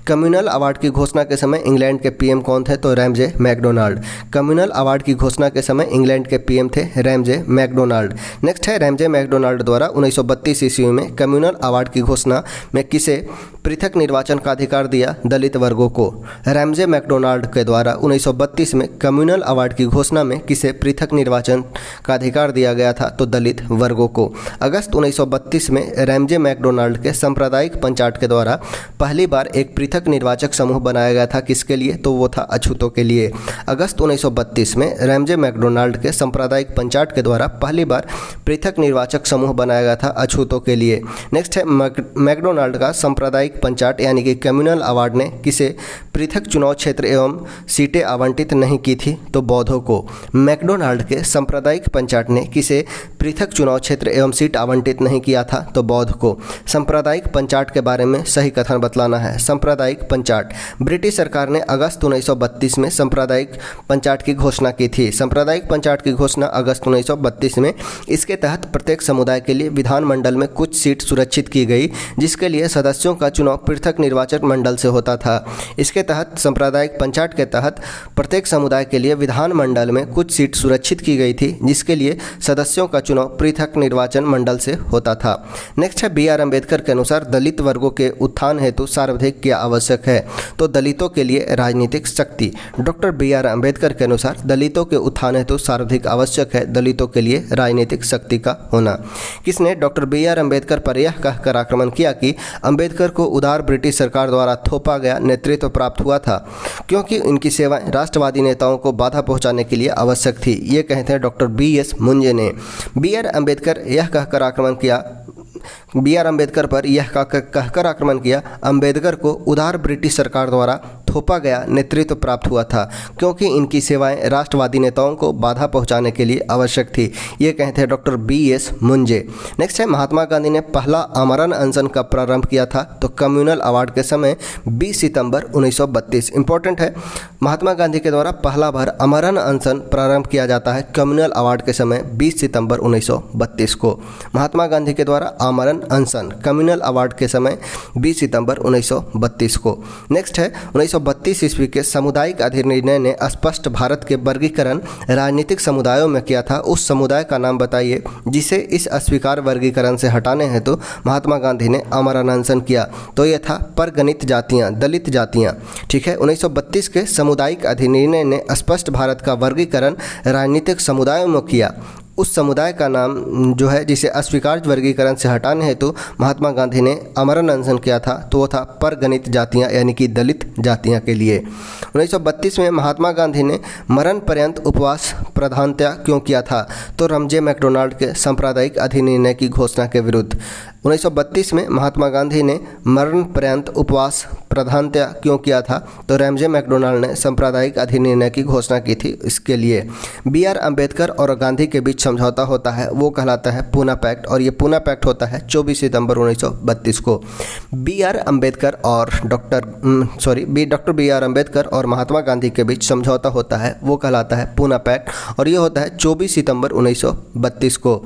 कम्युनल अवार्ड की घोषणा के समय इंग्लैंड के पीएम कौन थे? तो रैमजे मैकडोनाल्ड। कम्युनल अवार्ड की घोषणा के समय इंग्लैंड के पीएम थे रैमजे मैकडोनाल्ड। नेक्स्ट है, रैमजे मैकडोनाल्ड द्वारा 1932 ईस्वी में कम्युनल अवार्ड की घोषणा में किसे पृथक निर्वाचन का अधिकार दिया? दलित वर्गों को। रैमजे मैकडोनाल्ड के द्वारा 1932 में कम्युनल अवार्ड की घोषणा में किसे पृथक निर्वाचन का अधिकार दिया गया था? तो दलित वर्गों को। अगस्त 1932 में रैमजे मैकडोनाल्ड के सांप्रदायिक पंचाट के द्वारा पहली बार एक पृथक निर्वाचक समूह बनाया गया था। किसके लिए? तो वो था अछूतों के लिए। अगस्त 1932 में रैमजे मैकडोनाल्ड के सांप्रदायिक पंचाट के द्वारा पहली बार पृथक निर्वाचक समूह बनाया गया था अछूतों के लिए। नेक्स्ट है, मैकडोनाल्ड का सांप्रदायिक पंचाट यानी कि कम्युनल अवार्ड ने किसे पृथक चुनाव क्षेत्र एवं सीटें आवंटित नहीं की थी? तो बौद्धों को। मैकडोनाल्ड के सांप्रदायिक पंचाट ने किसे पृथक चुनाव क्षेत्र एवं सीट आवंटित नहीं किया था? तो बौद्ध को। सांप्रदायिक पंचाट के बारे में सही कथन बतलाना है। सांप्रदायिक पंचाट। ब्रिटिश सरकार ने अगस्त 1932 में सांप्रदायिक पंचाट की घोषणा की थी। सांप्रदायिक पंचाट की घोषणा अगस्त 1932 में। इसके तहत प्रत्येक समुदाय के लिए विधानमंडल में कुछ सीट सुरक्षित की गई जिसके लिए सदस्यों का चुनाव पृथक निर्वाचक मंडल से होता था। इसके तहत सांप्रदायिक पंचाट के तहत प्रत्येक समुदाय के लिए विधानमंडल में कुछ सीट सुरक्षित की गई थी जिसके लिए सदस्यों का चुनाव चुनाव पृथक निर्वाचन मंडल से होता था। नेक्स्ट है बी आर अम्बेडकर के अनुसार दलित वर्गों के उत्थान हेतु सार्वधिक क्या आवश्यक है? तो दलितों के लिए राजनीतिक शक्ति। डॉक्टर बी आर अम्बेडकर के अनुसार दलितों के उत्थान हेतु सार्वधिक आवश्यक है दलितों के लिए राजनीतिक शक्ति का होना। किसने डॉक्टर बी आर अम्बेडकर पर यह कहकर आक्रमण किया कि अम्बेडकर को उदार ब्रिटिश सरकार द्वारा थोपा गया नेतृत्व प्राप्त हुआ था क्योंकि इनकी सेवाएं राष्ट्रवादी नेताओं को बाधा पहुंचाने के लिए आवश्यक थी। ये कहते हैं डॉक्टर बी एस मुंजे ने। बी आर अम्बेडकर पर यह कहकर आक्रमण किया अम्बेडकर को उदार ब्रिटिश सरकार द्वारा थोपा गया नेतृत्व प्राप्त हुआ था क्योंकि इनकी सेवाएं राष्ट्रवादी नेताओं को बाधा पहुंचाने के लिए आवश्यक थी। ये कहते हैं doctor B S Moonje. Next है महात्मा गांधी ने पहला आमरण अनशन कब प्रारंभ किया था? तो कम्युनल अवार्ड के समय 20 सितंबर 1932। इंपॉर्टेंट है, महात्मा गांधी के द्वारा पहला बार आमरण अनशन प्रारंभ किया जाता है कम्युनल अवार्ड के समय 20 सितंबर 1932 को। महात्मा गांधी के द्वारा आमरण अनशन कम्युनल अवार्ड के समय 20 सितंबर 1932 को। नेक्स्ट है 1932 ईस्वी के सामुदायिक अधिनिर्णय ने स्पष्ट भारत के वर्गीकरण राजनीतिक समुदायों में किया था। उस समुदाय का नाम बताइए जिसे इस अस्वीकार वर्गीकरण से हटाने हेतु महात्मा गांधी ने आमरण अनशन किया। तो यह था परगणित जातियां, दलित जातियां। ठीक है, 1932 के सामुदायिक अधिनिर्णय ने स्पष्ट भारत का वर्गीकरण राजनीतिक समुदायों में किया। उस समुदाय का नाम जो है जिसे अस्वीकार वर्गीकरण से हटाने हेतु महात्मा गांधी ने आमरण अनशन किया था, तो वो था परगणित जातियां यानी कि दलित जातियां के लिए। 1932 में महात्मा गांधी ने मरण पर्यंत उपवास प्रधानतया क्यों किया था? तो रमजे मैकडोनाल्ड के सांप्रदायिक अधिनिर्णय की घोषणा के विरुद्ध। 1932 में महात्मा गांधी ने मरण पर्यंत उपवास प्रधानतया क्यों किया था? तो रमजे मैकडोनाल्ड ने सांप्रदायिक अधिनिर्णय की घोषणा की थी इसके लिए। बी आर अम्बेडकर और गांधी के बीच समझौता होता है, वो कहलाता है पूना पैक्ट, और ये पूना पैक्ट होता है 24 सितंबर 1932 को। डॉक्टर बी आर अम्बेडकर और महात्मा गांधी के बीच समझौता होता है, वो कहलाता है पूना पैक्ट, और ये होता है 24 सितंबर 1932 को।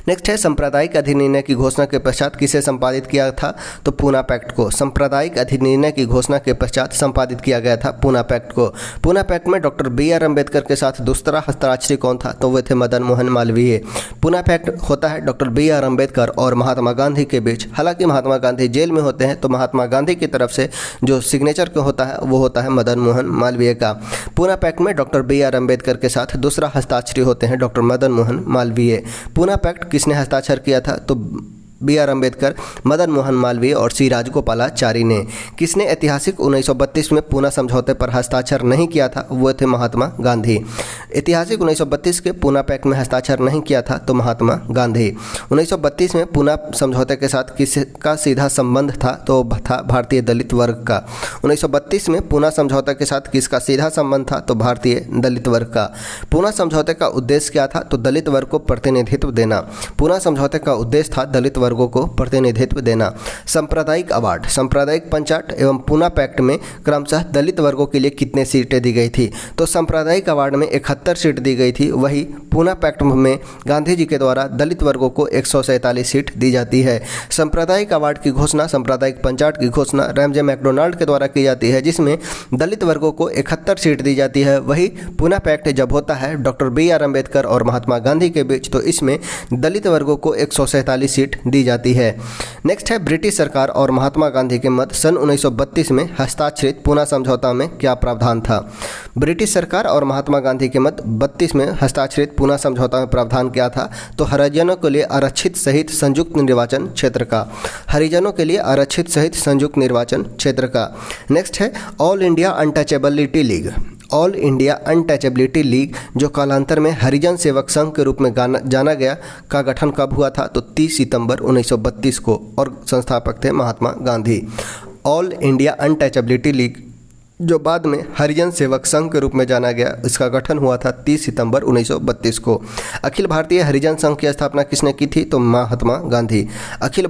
नेक्स्ट है सांप्रदायिक अधिनिर्णय की घोषणा के पश्चात किसे संपादित किया था? तो पूना पैक्ट को। सांप्रदायिक अधिनिर्णय की घोषणा के पश्चात संपादित किया गया था पूना पैक्ट को। पूना पैक्ट में डॉक्टर बी आर अम्बेडकर के साथ दूसरा हस्ताक्षरी कौन था? तो वे थे मदन मोहन मालवीय। पूना पैक्ट होता है डॉक्टर बी आर अम्बेडकर और महात्मा गांधी के बीच। हालांकि महात्मा गांधी जेल में होते हैं, तो महात्मा गांधी की तरफ से जो सिग्नेचर होता है वो होता है मदन मोहन मालवीय का। पूना पैक्ट में डॉक्टर बी आर अम्बेडकर के साथ दूसरा हस्ताक्षरी होते हैं डॉक्टर मदन मोहन मालवीय। पूना पैक्ट किसने हस्ताक्षर किया था? तो बी आर अम्बेडकर, मदन मोहन मालवीय और सी राजगोपालाचारी ने। किसने ऐतिहासिक 1932 में पूना समझौते पर हस्ताक्षर नहीं किया था? वो थे महात्मा गांधी। ऐतिहासिक 1932 के पूना पैक्ट में हस्ताक्षर नहीं किया था, तो महात्मा गांधी। 1932 में पूना समझौते के साथ किसका सीधा संबंध था? तो था भारतीय दलित वर्ग का। 1932 में पूना समझौते के साथ किसका सीधा संबंध था? तो भारतीय दलित वर्ग का। पूना समझौते का उद्देश्य क्या था? तो दलित वर्ग को प्रतिनिधित्व देना। पूना समझौते का उद्देश्य था दलित वर्गों को प्रतिनिधित्व देना। सांप्रदायिक अवार्ड, सांप्रदायिक पंचायत एवं पूना पैक्ट में क्रमशः दलित वर्गों के लिए कितने सीटें दी गई थी? तो सांप्रदायिक अवार्ड में 71 सीट दी गई थी। वही पूना पैक्ट में गांधी जी के द्वारा दलित वर्गों को 147 सीट दी जाती है। सांप्रदायिक अवार्ड की घोषणा, सांप्रदायिक पंचायत की घोषणा रमजे मैकडोनाल्ड के द्वारा की जाती है, जिसमें दलित वर्गों को 71 सीट दी जाती है। वही पूना पैक्ट जब होता है डॉक्टर बी आर अम्बेडकर और महात्मा गांधी के बीच, तो इसमें दलित वर्गों को 147 सीट दी जाती है। नेक्स्ट है ब्रिटिश सरकार और महात्मा गांधी के मध्य सन 1932 में हस्ताक्षरित पूना समझौता में क्या प्रावधान था? ब्रिटिश सरकार और महात्मा गांधी के मध्य 32 में हस्ताक्षरित पूना समझौता में प्रावधान क्या था? तो हरिजनों के लिए आरक्षित सहित संयुक्त निर्वाचन क्षेत्र का। हरिजनों के लिए आरक्षित सहित संयुक्त निर्वाचन क्षेत्र का। नेक्स्ट है all India Untouchability league. All India Untouchability League, जो कालांतर में हरिजन सेवक संघ के रूप में जाना गया, का गठन कब हुआ था? तो 30 सितंबर 1932 को, और संस्थापक थे Mahatma Gandhi. All India Untouchability League, जो बाद में हरिजन सेवक संघ के रूप में जाना गया, इसका गठन हुआ था 30 सितंबर 1932 को। अखिल भारतीय हरिजन संघ की स्थापना किसने की थी? तो महात्मा गांधी। अखिल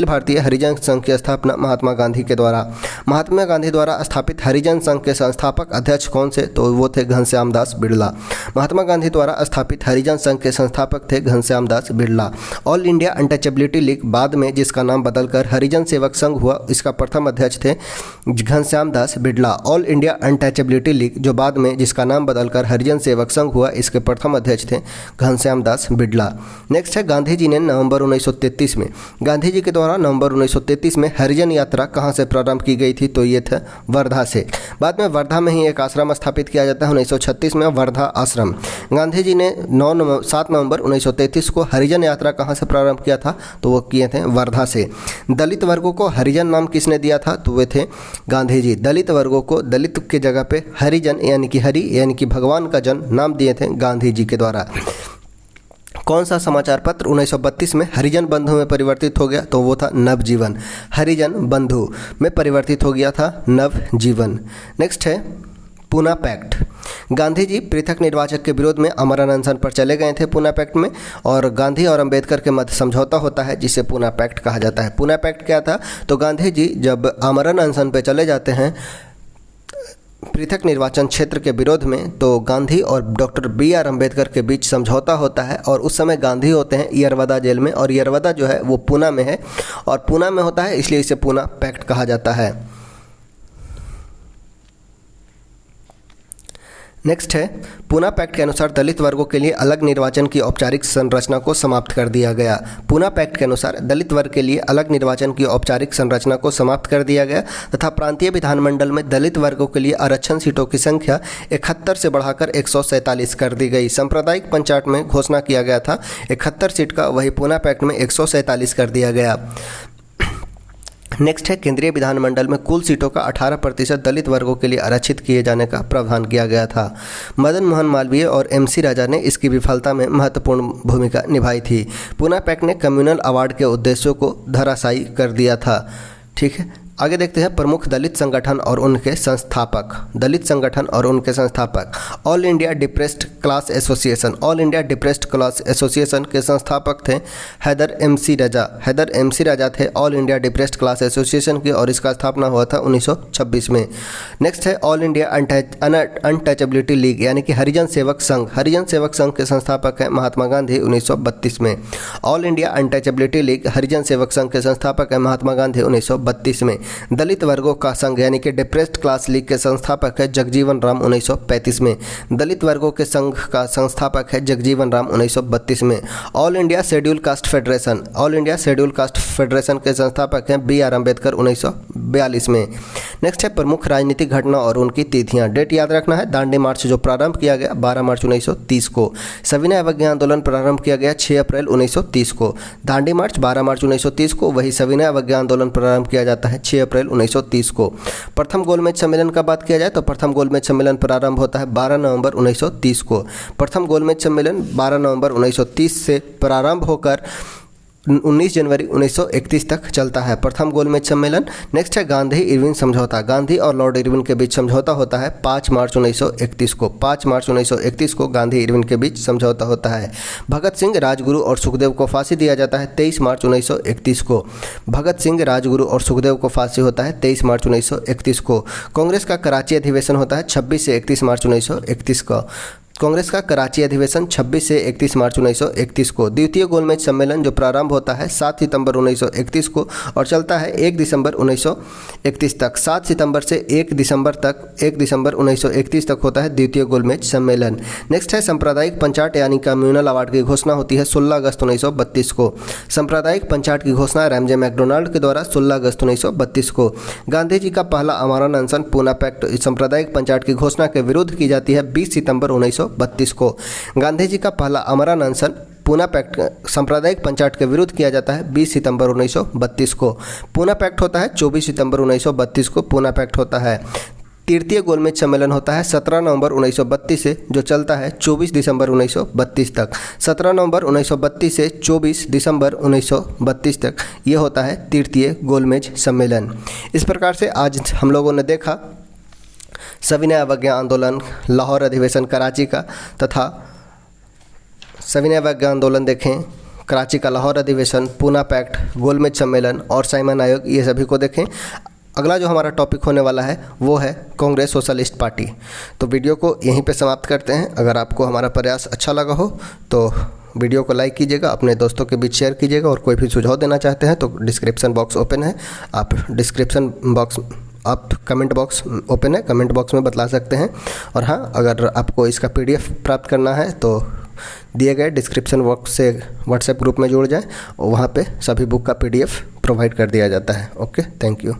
भारतीय हरिजन संघ की स्थापना महात्मा गांधी के द्वारा। महात्मा गांधी द्वारा स्थापित हरिजन संघ के संस्थापक अध्यक्ष कौन से? तो वो थे घनश्याम दास बिड़ला। महात्मा गांधी द्वारा स्थापित हरिजन संघ के संस्थापक थे Ghanshyam Das Birla. All India Untouchability League बाद में जिसका नाम बदलकर हरिजन सेवक संघ हुआ, इसका प्रथम अध्यक्ष थे Ghanshyam Ghanshyam Das Birla. All India Untouchability League, जो बाद में जिसका नाम बदलकर हरिजन सेवक संघ हुआ, इसके प्रथम अध्यक्ष थे घनश्याम दास बिड़ला। नेक्स्ट है गांधी जी ने नवंबर 1933 में, गांधी जी के द्वारा नवंबर 1933 में हरिजन यात्रा कहाँ से प्रारंभ की गई थी, तो ये था वर्धा से। बाद में वर्धा में ही एक आश्रम स्थापित किया जाता है 1936 में, वर्धा आश्रम। गांधी जी ने 7 नवंबर 1933 को हरिजन यात्रा कहाँ से प्रारंभ किया था, तो वो किए थे वर्धा से। दलित वर्गों को हरिजन नाम किसने दिया था, तो वे थे गांधी जी। दलित वर्गों को दलित के जगह पे हरिजन यानी कि हरि यानी कि भगवान का जन नाम दिए थे गांधी जी के द्वारा। कौन सा समाचार पत्र 1932 में हरिजन बंधु में परिवर्तित हो गया, तो वो था नवजीवन। हरिजन बंधु में परिवर्तित हो गया था नवजीवन। नेक्स्ट है पूना पैक्ट। गांधी जी पृथक निर्वाचक के विरोध में अमरण अनशन पर चले गए थे पूना पैक्ट में, और गांधी और अंबेडकर के मध्य समझौता होता है जिसे पूना पैक्ट कहा जाता है। पूना पैक्ट क्या था, तो गांधी जी जब अमरण अनशन पर चले जाते हैं पृथक निर्वाचन क्षेत्र के विरोध में, तो गांधी और डॉक्टर BR अम्बेडकर के बीच समझौता होता है, और उस समय गांधी होते हैं यरवदा जेल में, और यरवदा जो है वो पूना में है, और पूना में होता है इसलिए इसे पूना पैक्ट कहा जाता है। नेक्स्ट है पूना पैक्ट के अनुसार दलित वर्गों के लिए अलग निर्वाचन की औपचारिक संरचना को समाप्त कर दिया गया। पूना पैक्ट के अनुसार दलित वर्ग के लिए अलग निर्वाचन की औपचारिक संरचना को समाप्त कर दिया गया तथा प्रांतीय विधानमंडल में दलित वर्गों के लिए आरक्षण सीटों की संख्या 71 से बढ़ाकर 147 कर दी गई। सांप्रदायिक पंचायत में घोषणा किया गया था 71 सीट का, वही पूना पैक्ट में 147 कर दिया गया। नेक्स्ट है केंद्रीय विधानमंडल में कुल सीटों का 18% दलित वर्गों के लिए आरक्षित किए जाने का प्रावधान किया गया था। मदन मोहन मालवीय और MC राजा ने इसकी विफलता में महत्वपूर्ण भूमिका निभाई थी। पूना पैक्ट ने कम्युनल अवार्ड के उद्देश्यों को धराशायी कर दिया था। ठीक है, आगे देखते हैं प्रमुख दलित संगठन और उनके संस्थापक। दलित संगठन और उनके संस्थापक। All India depressed class association. All India depressed class association के संस्थापक थे हैदर MC राजा। हैदर MC राजा थे all India depressed class association की, और इसका स्थापना हुआ था 1926 में। नेक्स्ट है ऑल इंडिया अनटचेबिलिटी लीग यानी कि हरिजन सेवक संघ। हरिजन सेवक संघ के संस्थापक हैं महात्मा गांधी 1932 में। All India Untouchability league Harijan Sevak Sangh के संस्थापक हैं महात्मा गांधी 1932 में। दलित वर्गों का संघ यानी कि डिप्रेस्ड क्लास लीग के संस्थापक है जगजीवन राम 1935 में। दलित वर्गों के संघ का संस्थापक है जगजीवन राम 1932 में। All India schedule caste federation. All India schedule caste federation के संस्थापक हैं BR अम्बेडकर 1942 में। नेक्स्ट है प्रमुख राजनीतिक घटना और उनकी तिथियां। डेट याद रखना है। दांडी मार्च जो प्रारंभ किया गया 12 मार्च 1930 को। सविनय अवज्ञा आंदोलन प्रारंभ किया गया 6 अप्रैल 1930 को। दांडी मार्च 12 मार्च 1930 को, वही सविनय अवज्ञा आंदोलन प्रारंभ किया जाता है 6 अप्रैल 1930 को। प्रथम गोलमेज सम्मेलन का बात किया जाए तो प्रथम गोलमेज सम्मेलन प्रारंभ होता है 12 नवंबर 1930 को। प्रथम गोलमेज सम्मेलन 12 नवंबर 1930 से प्रारंभ होकर 19 जनवरी 1931 तक चलता है प्रथम गोलमेज सम्मेलन। नेक्स्ट है गांधी इरविन समझौता। गांधी और लॉर्ड इरविन के बीच समझौता होता है 5 मार्च 1931 को। 5 मार्च 1931 को गांधी इरविन के बीच समझौता होता है। भगत सिंह, राजगुरु और सुखदेव को फांसी दिया जाता है 23 मार्च 1931 को। भगत सिंह, राजगुरु और सुखदेव को फांसी होता है 23 मार्च 1931 को। कांग्रेस का कराची अधिवेशन होता है 26 से 31 मार्च 1931 को। कांग्रेस का कराची अधिवेशन 26 से 31 मार्च 1931 को। द्वितीय गोलमेज सम्मेलन जो प्रारंभ होता है 7 सितंबर 1931 को और चलता है 1 दिसंबर 1931 तक। 7 सितंबर से 1 दिसंबर 1931 तक होता है द्वितीय गोलमेज सम्मेलन। नेक्स्ट है सांप्रदायिक पंचायत यानी कम्युनल अवार्ड की घोषणा होती है 16 अगस्त 1932 को। सांप्रदायिक पंचायत की घोषणा रैमजे मैकडोनाल्ड के द्वारा 16 अगस्त 1932 को। गांधी जी का पहला अमरण अनशन पूना पैक्ट सांप्रदायिक पंचायत की घोषणा के विरुद्ध की जाती है 20 सितंबर 1932 को। गांधी जी का पहला अमरण अनशन पूना पैक्ट सांप्रदायिक पंचायत के विरुद्ध किया जाता है 20 सितंबर 1932 को। पूना पैक्ट होता है 24 सितंबर 1932 को पूना पैक्ट होता है। तृतीय गोलमेज सम्मेलन होता है 17 नवंबर 1932 से जो चलता है 24 दिसंबर 1932 तक। 17 नवंबर 1932 से 24 दिसंबर 1932 तक ये होता है तृतीय गोलमेज सम्मेलन। इस प्रकार से आज हम लोगों ने देखा सविनय अवज्ञा आंदोलन, लाहौर अधिवेशन कराची का, तथा सविनय अवज्ञा आंदोलन देखें, कराची का लाहौर अधिवेशन, पूना पैक्ट, गोलमेज सम्मेलन और साइमन आयोग, ये सभी को देखें। अगला जो हमारा टॉपिक होने वाला है वो है कांग्रेस सोशलिस्ट पार्टी। तो वीडियो को यहीं पे समाप्त करते हैं। अगर आपको हमारा प्रयास अच्छा लगा हो तो वीडियो को लाइक कीजिएगा, अपने दोस्तों के बीच शेयर कीजिएगा और कोई भी सुझाव देना चाहते हैं तो डिस्क्रिप्शन बॉक्स ओपन है, आप डिस्क्रिप्शन बॉक्स आप कमेंट बॉक्स ओपन है, कमेंट बॉक्स में बतला सकते हैं। और हाँ, अगर आपको इसका PDF प्राप्त करना है तो दिए गए डिस्क्रिप्शन बॉक्स से व्हाट्सएप ग्रुप में जुड़ जाएं और वहाँ पे सभी बुक का PDF प्रोवाइड कर दिया जाता है। Okay, thank you.